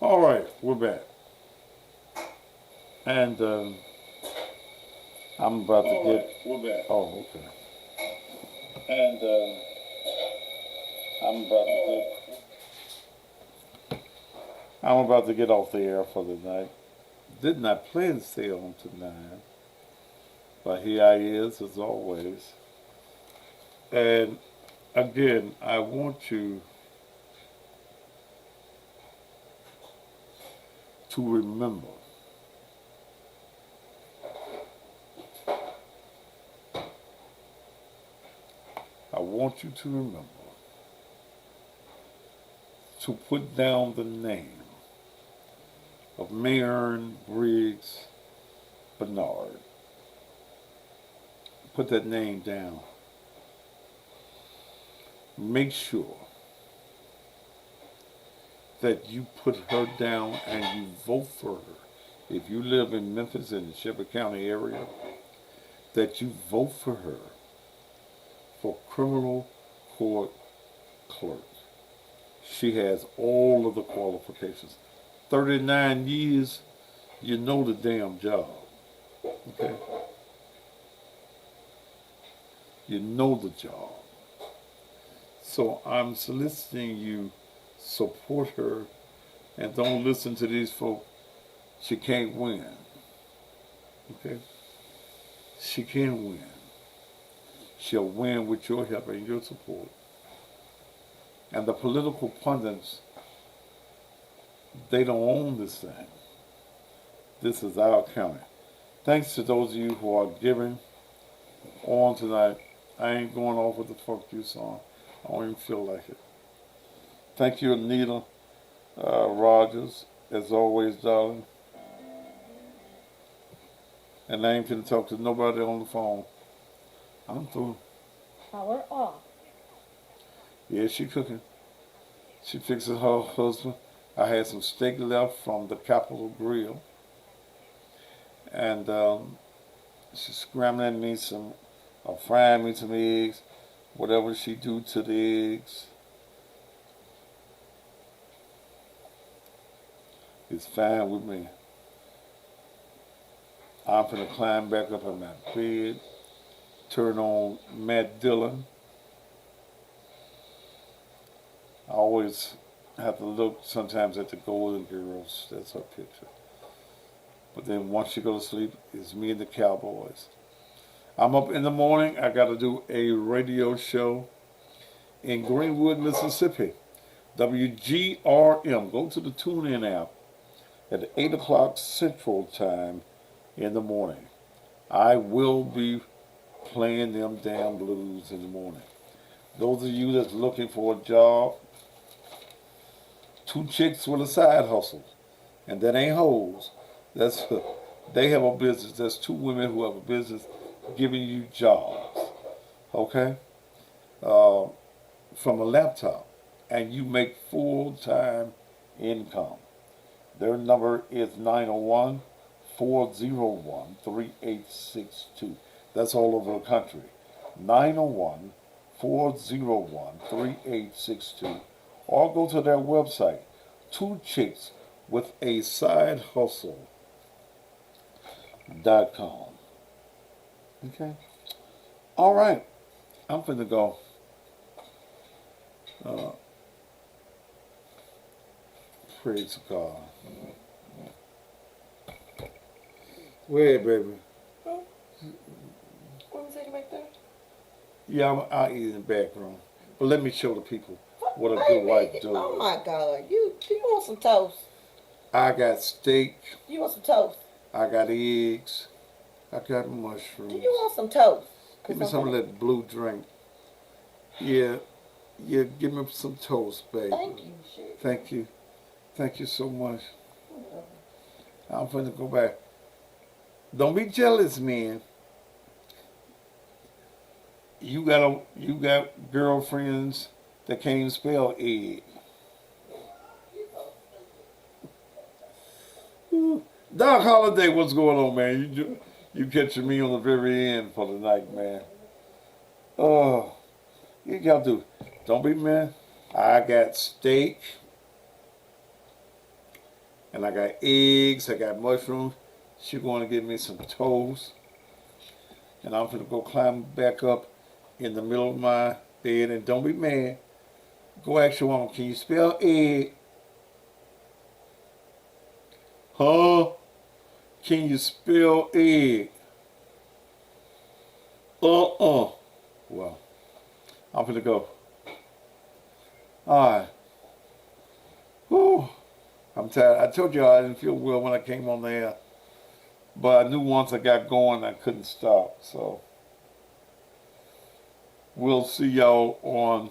All right, we're back. And I'm about to get. We're back. Oh, okay. And I'm about to get off the air for the night. Did not plan to stay on tonight, but here I is as always. And again, I want you to remember to put down the name of Mayern Briggs Bernard. Put that name down. Make sure that you put her down and you vote for her. If you live in Memphis in the Shepherd County area, that you vote for her for criminal court clerk. She has all of the qualifications. 39 years, you know the damn job. Okay? You know the job. So I'm soliciting you, support her, and don't listen to these folks. She can't win. Okay? She can win. She'll win with your help and your support. And the political pundits, they don't own this thing. This is our county. Thanks to those of you who are giving on tonight. I ain't going off with the fuck you song. I don't even feel like it. Thank you, Anita Rogers, as always, darling. And I ain't gonna talk to nobody on the phone. I'm through. Power off. Yeah, she cooking. She fixing her husband. I had some steak left from the Capitol Grill. And she's scrambling me some, frying me some eggs, whatever she do to the eggs. It's fine with me. I'm gonna climb back up in my bed, turn on Matt Dillon. I always have to look sometimes at the Golden Girls. That's her picture. But then once you go to sleep, it's me and the Cowboys. I'm up in the morning. I got to do a radio show in Greenwood, Mississippi. WGRM. Go to the TuneIn app at 8 o'clock Central Time in the morning. I will be playing them damn blues in the morning. Those of you that's looking for a job, 2 chicks with a side hustle, and that ain't hoes. That's they have a business. That's 2 women who have a business giving you jobs, okay? From a laptop and you make full-time income. Their number is 901-401-3862. That's all over the country. 901-401-3862. Or go to their website, Two Chicks with a Side Hustle.com. Okay? All right. I'm finna go. Praise God. Go ahead, baby. What was that back there? Yeah, I'll eat in the back room. But let me show the people what a good Baby, wife does. oh my God. You want some toast? I got steak. You want some toast? I got eggs. I got mushrooms. Do you want some toast? Give me some of that blue drink. Yeah, give me some toast, baby. Thank you, shit. Thank you. Thank you so much. I'm finna go back. Don't be jealous, man. You got girlfriends that can't even spell egg. Doc Holiday, what's going on, man? You catching me on the very end for the night, man. Oh, you gotta do. Don't be mad. I got steak, and I got eggs. I got mushrooms. She's going to give me some toast, and I'm gonna go climb back up in the middle of my bed. And don't be mad. Go ask your mom. Can you spell egg? Huh? Can you spell egg? Well, I'm gonna go. Alright. Whew. I'm tired. I told you I didn't feel well when I came on the air. But I knew once I got going I couldn't stop. So we'll see y'all on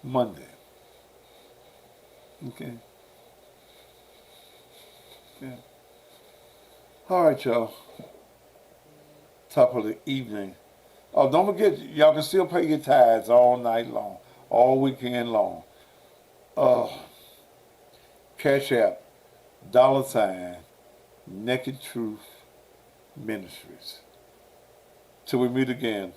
Monday. Okay. Yeah. All right, y'all. Top of the evening. Oh, don't forget, y'all can still pay your tithes all night long, all weekend long. Cash App, $ Naked Truth Ministries. Till we meet again.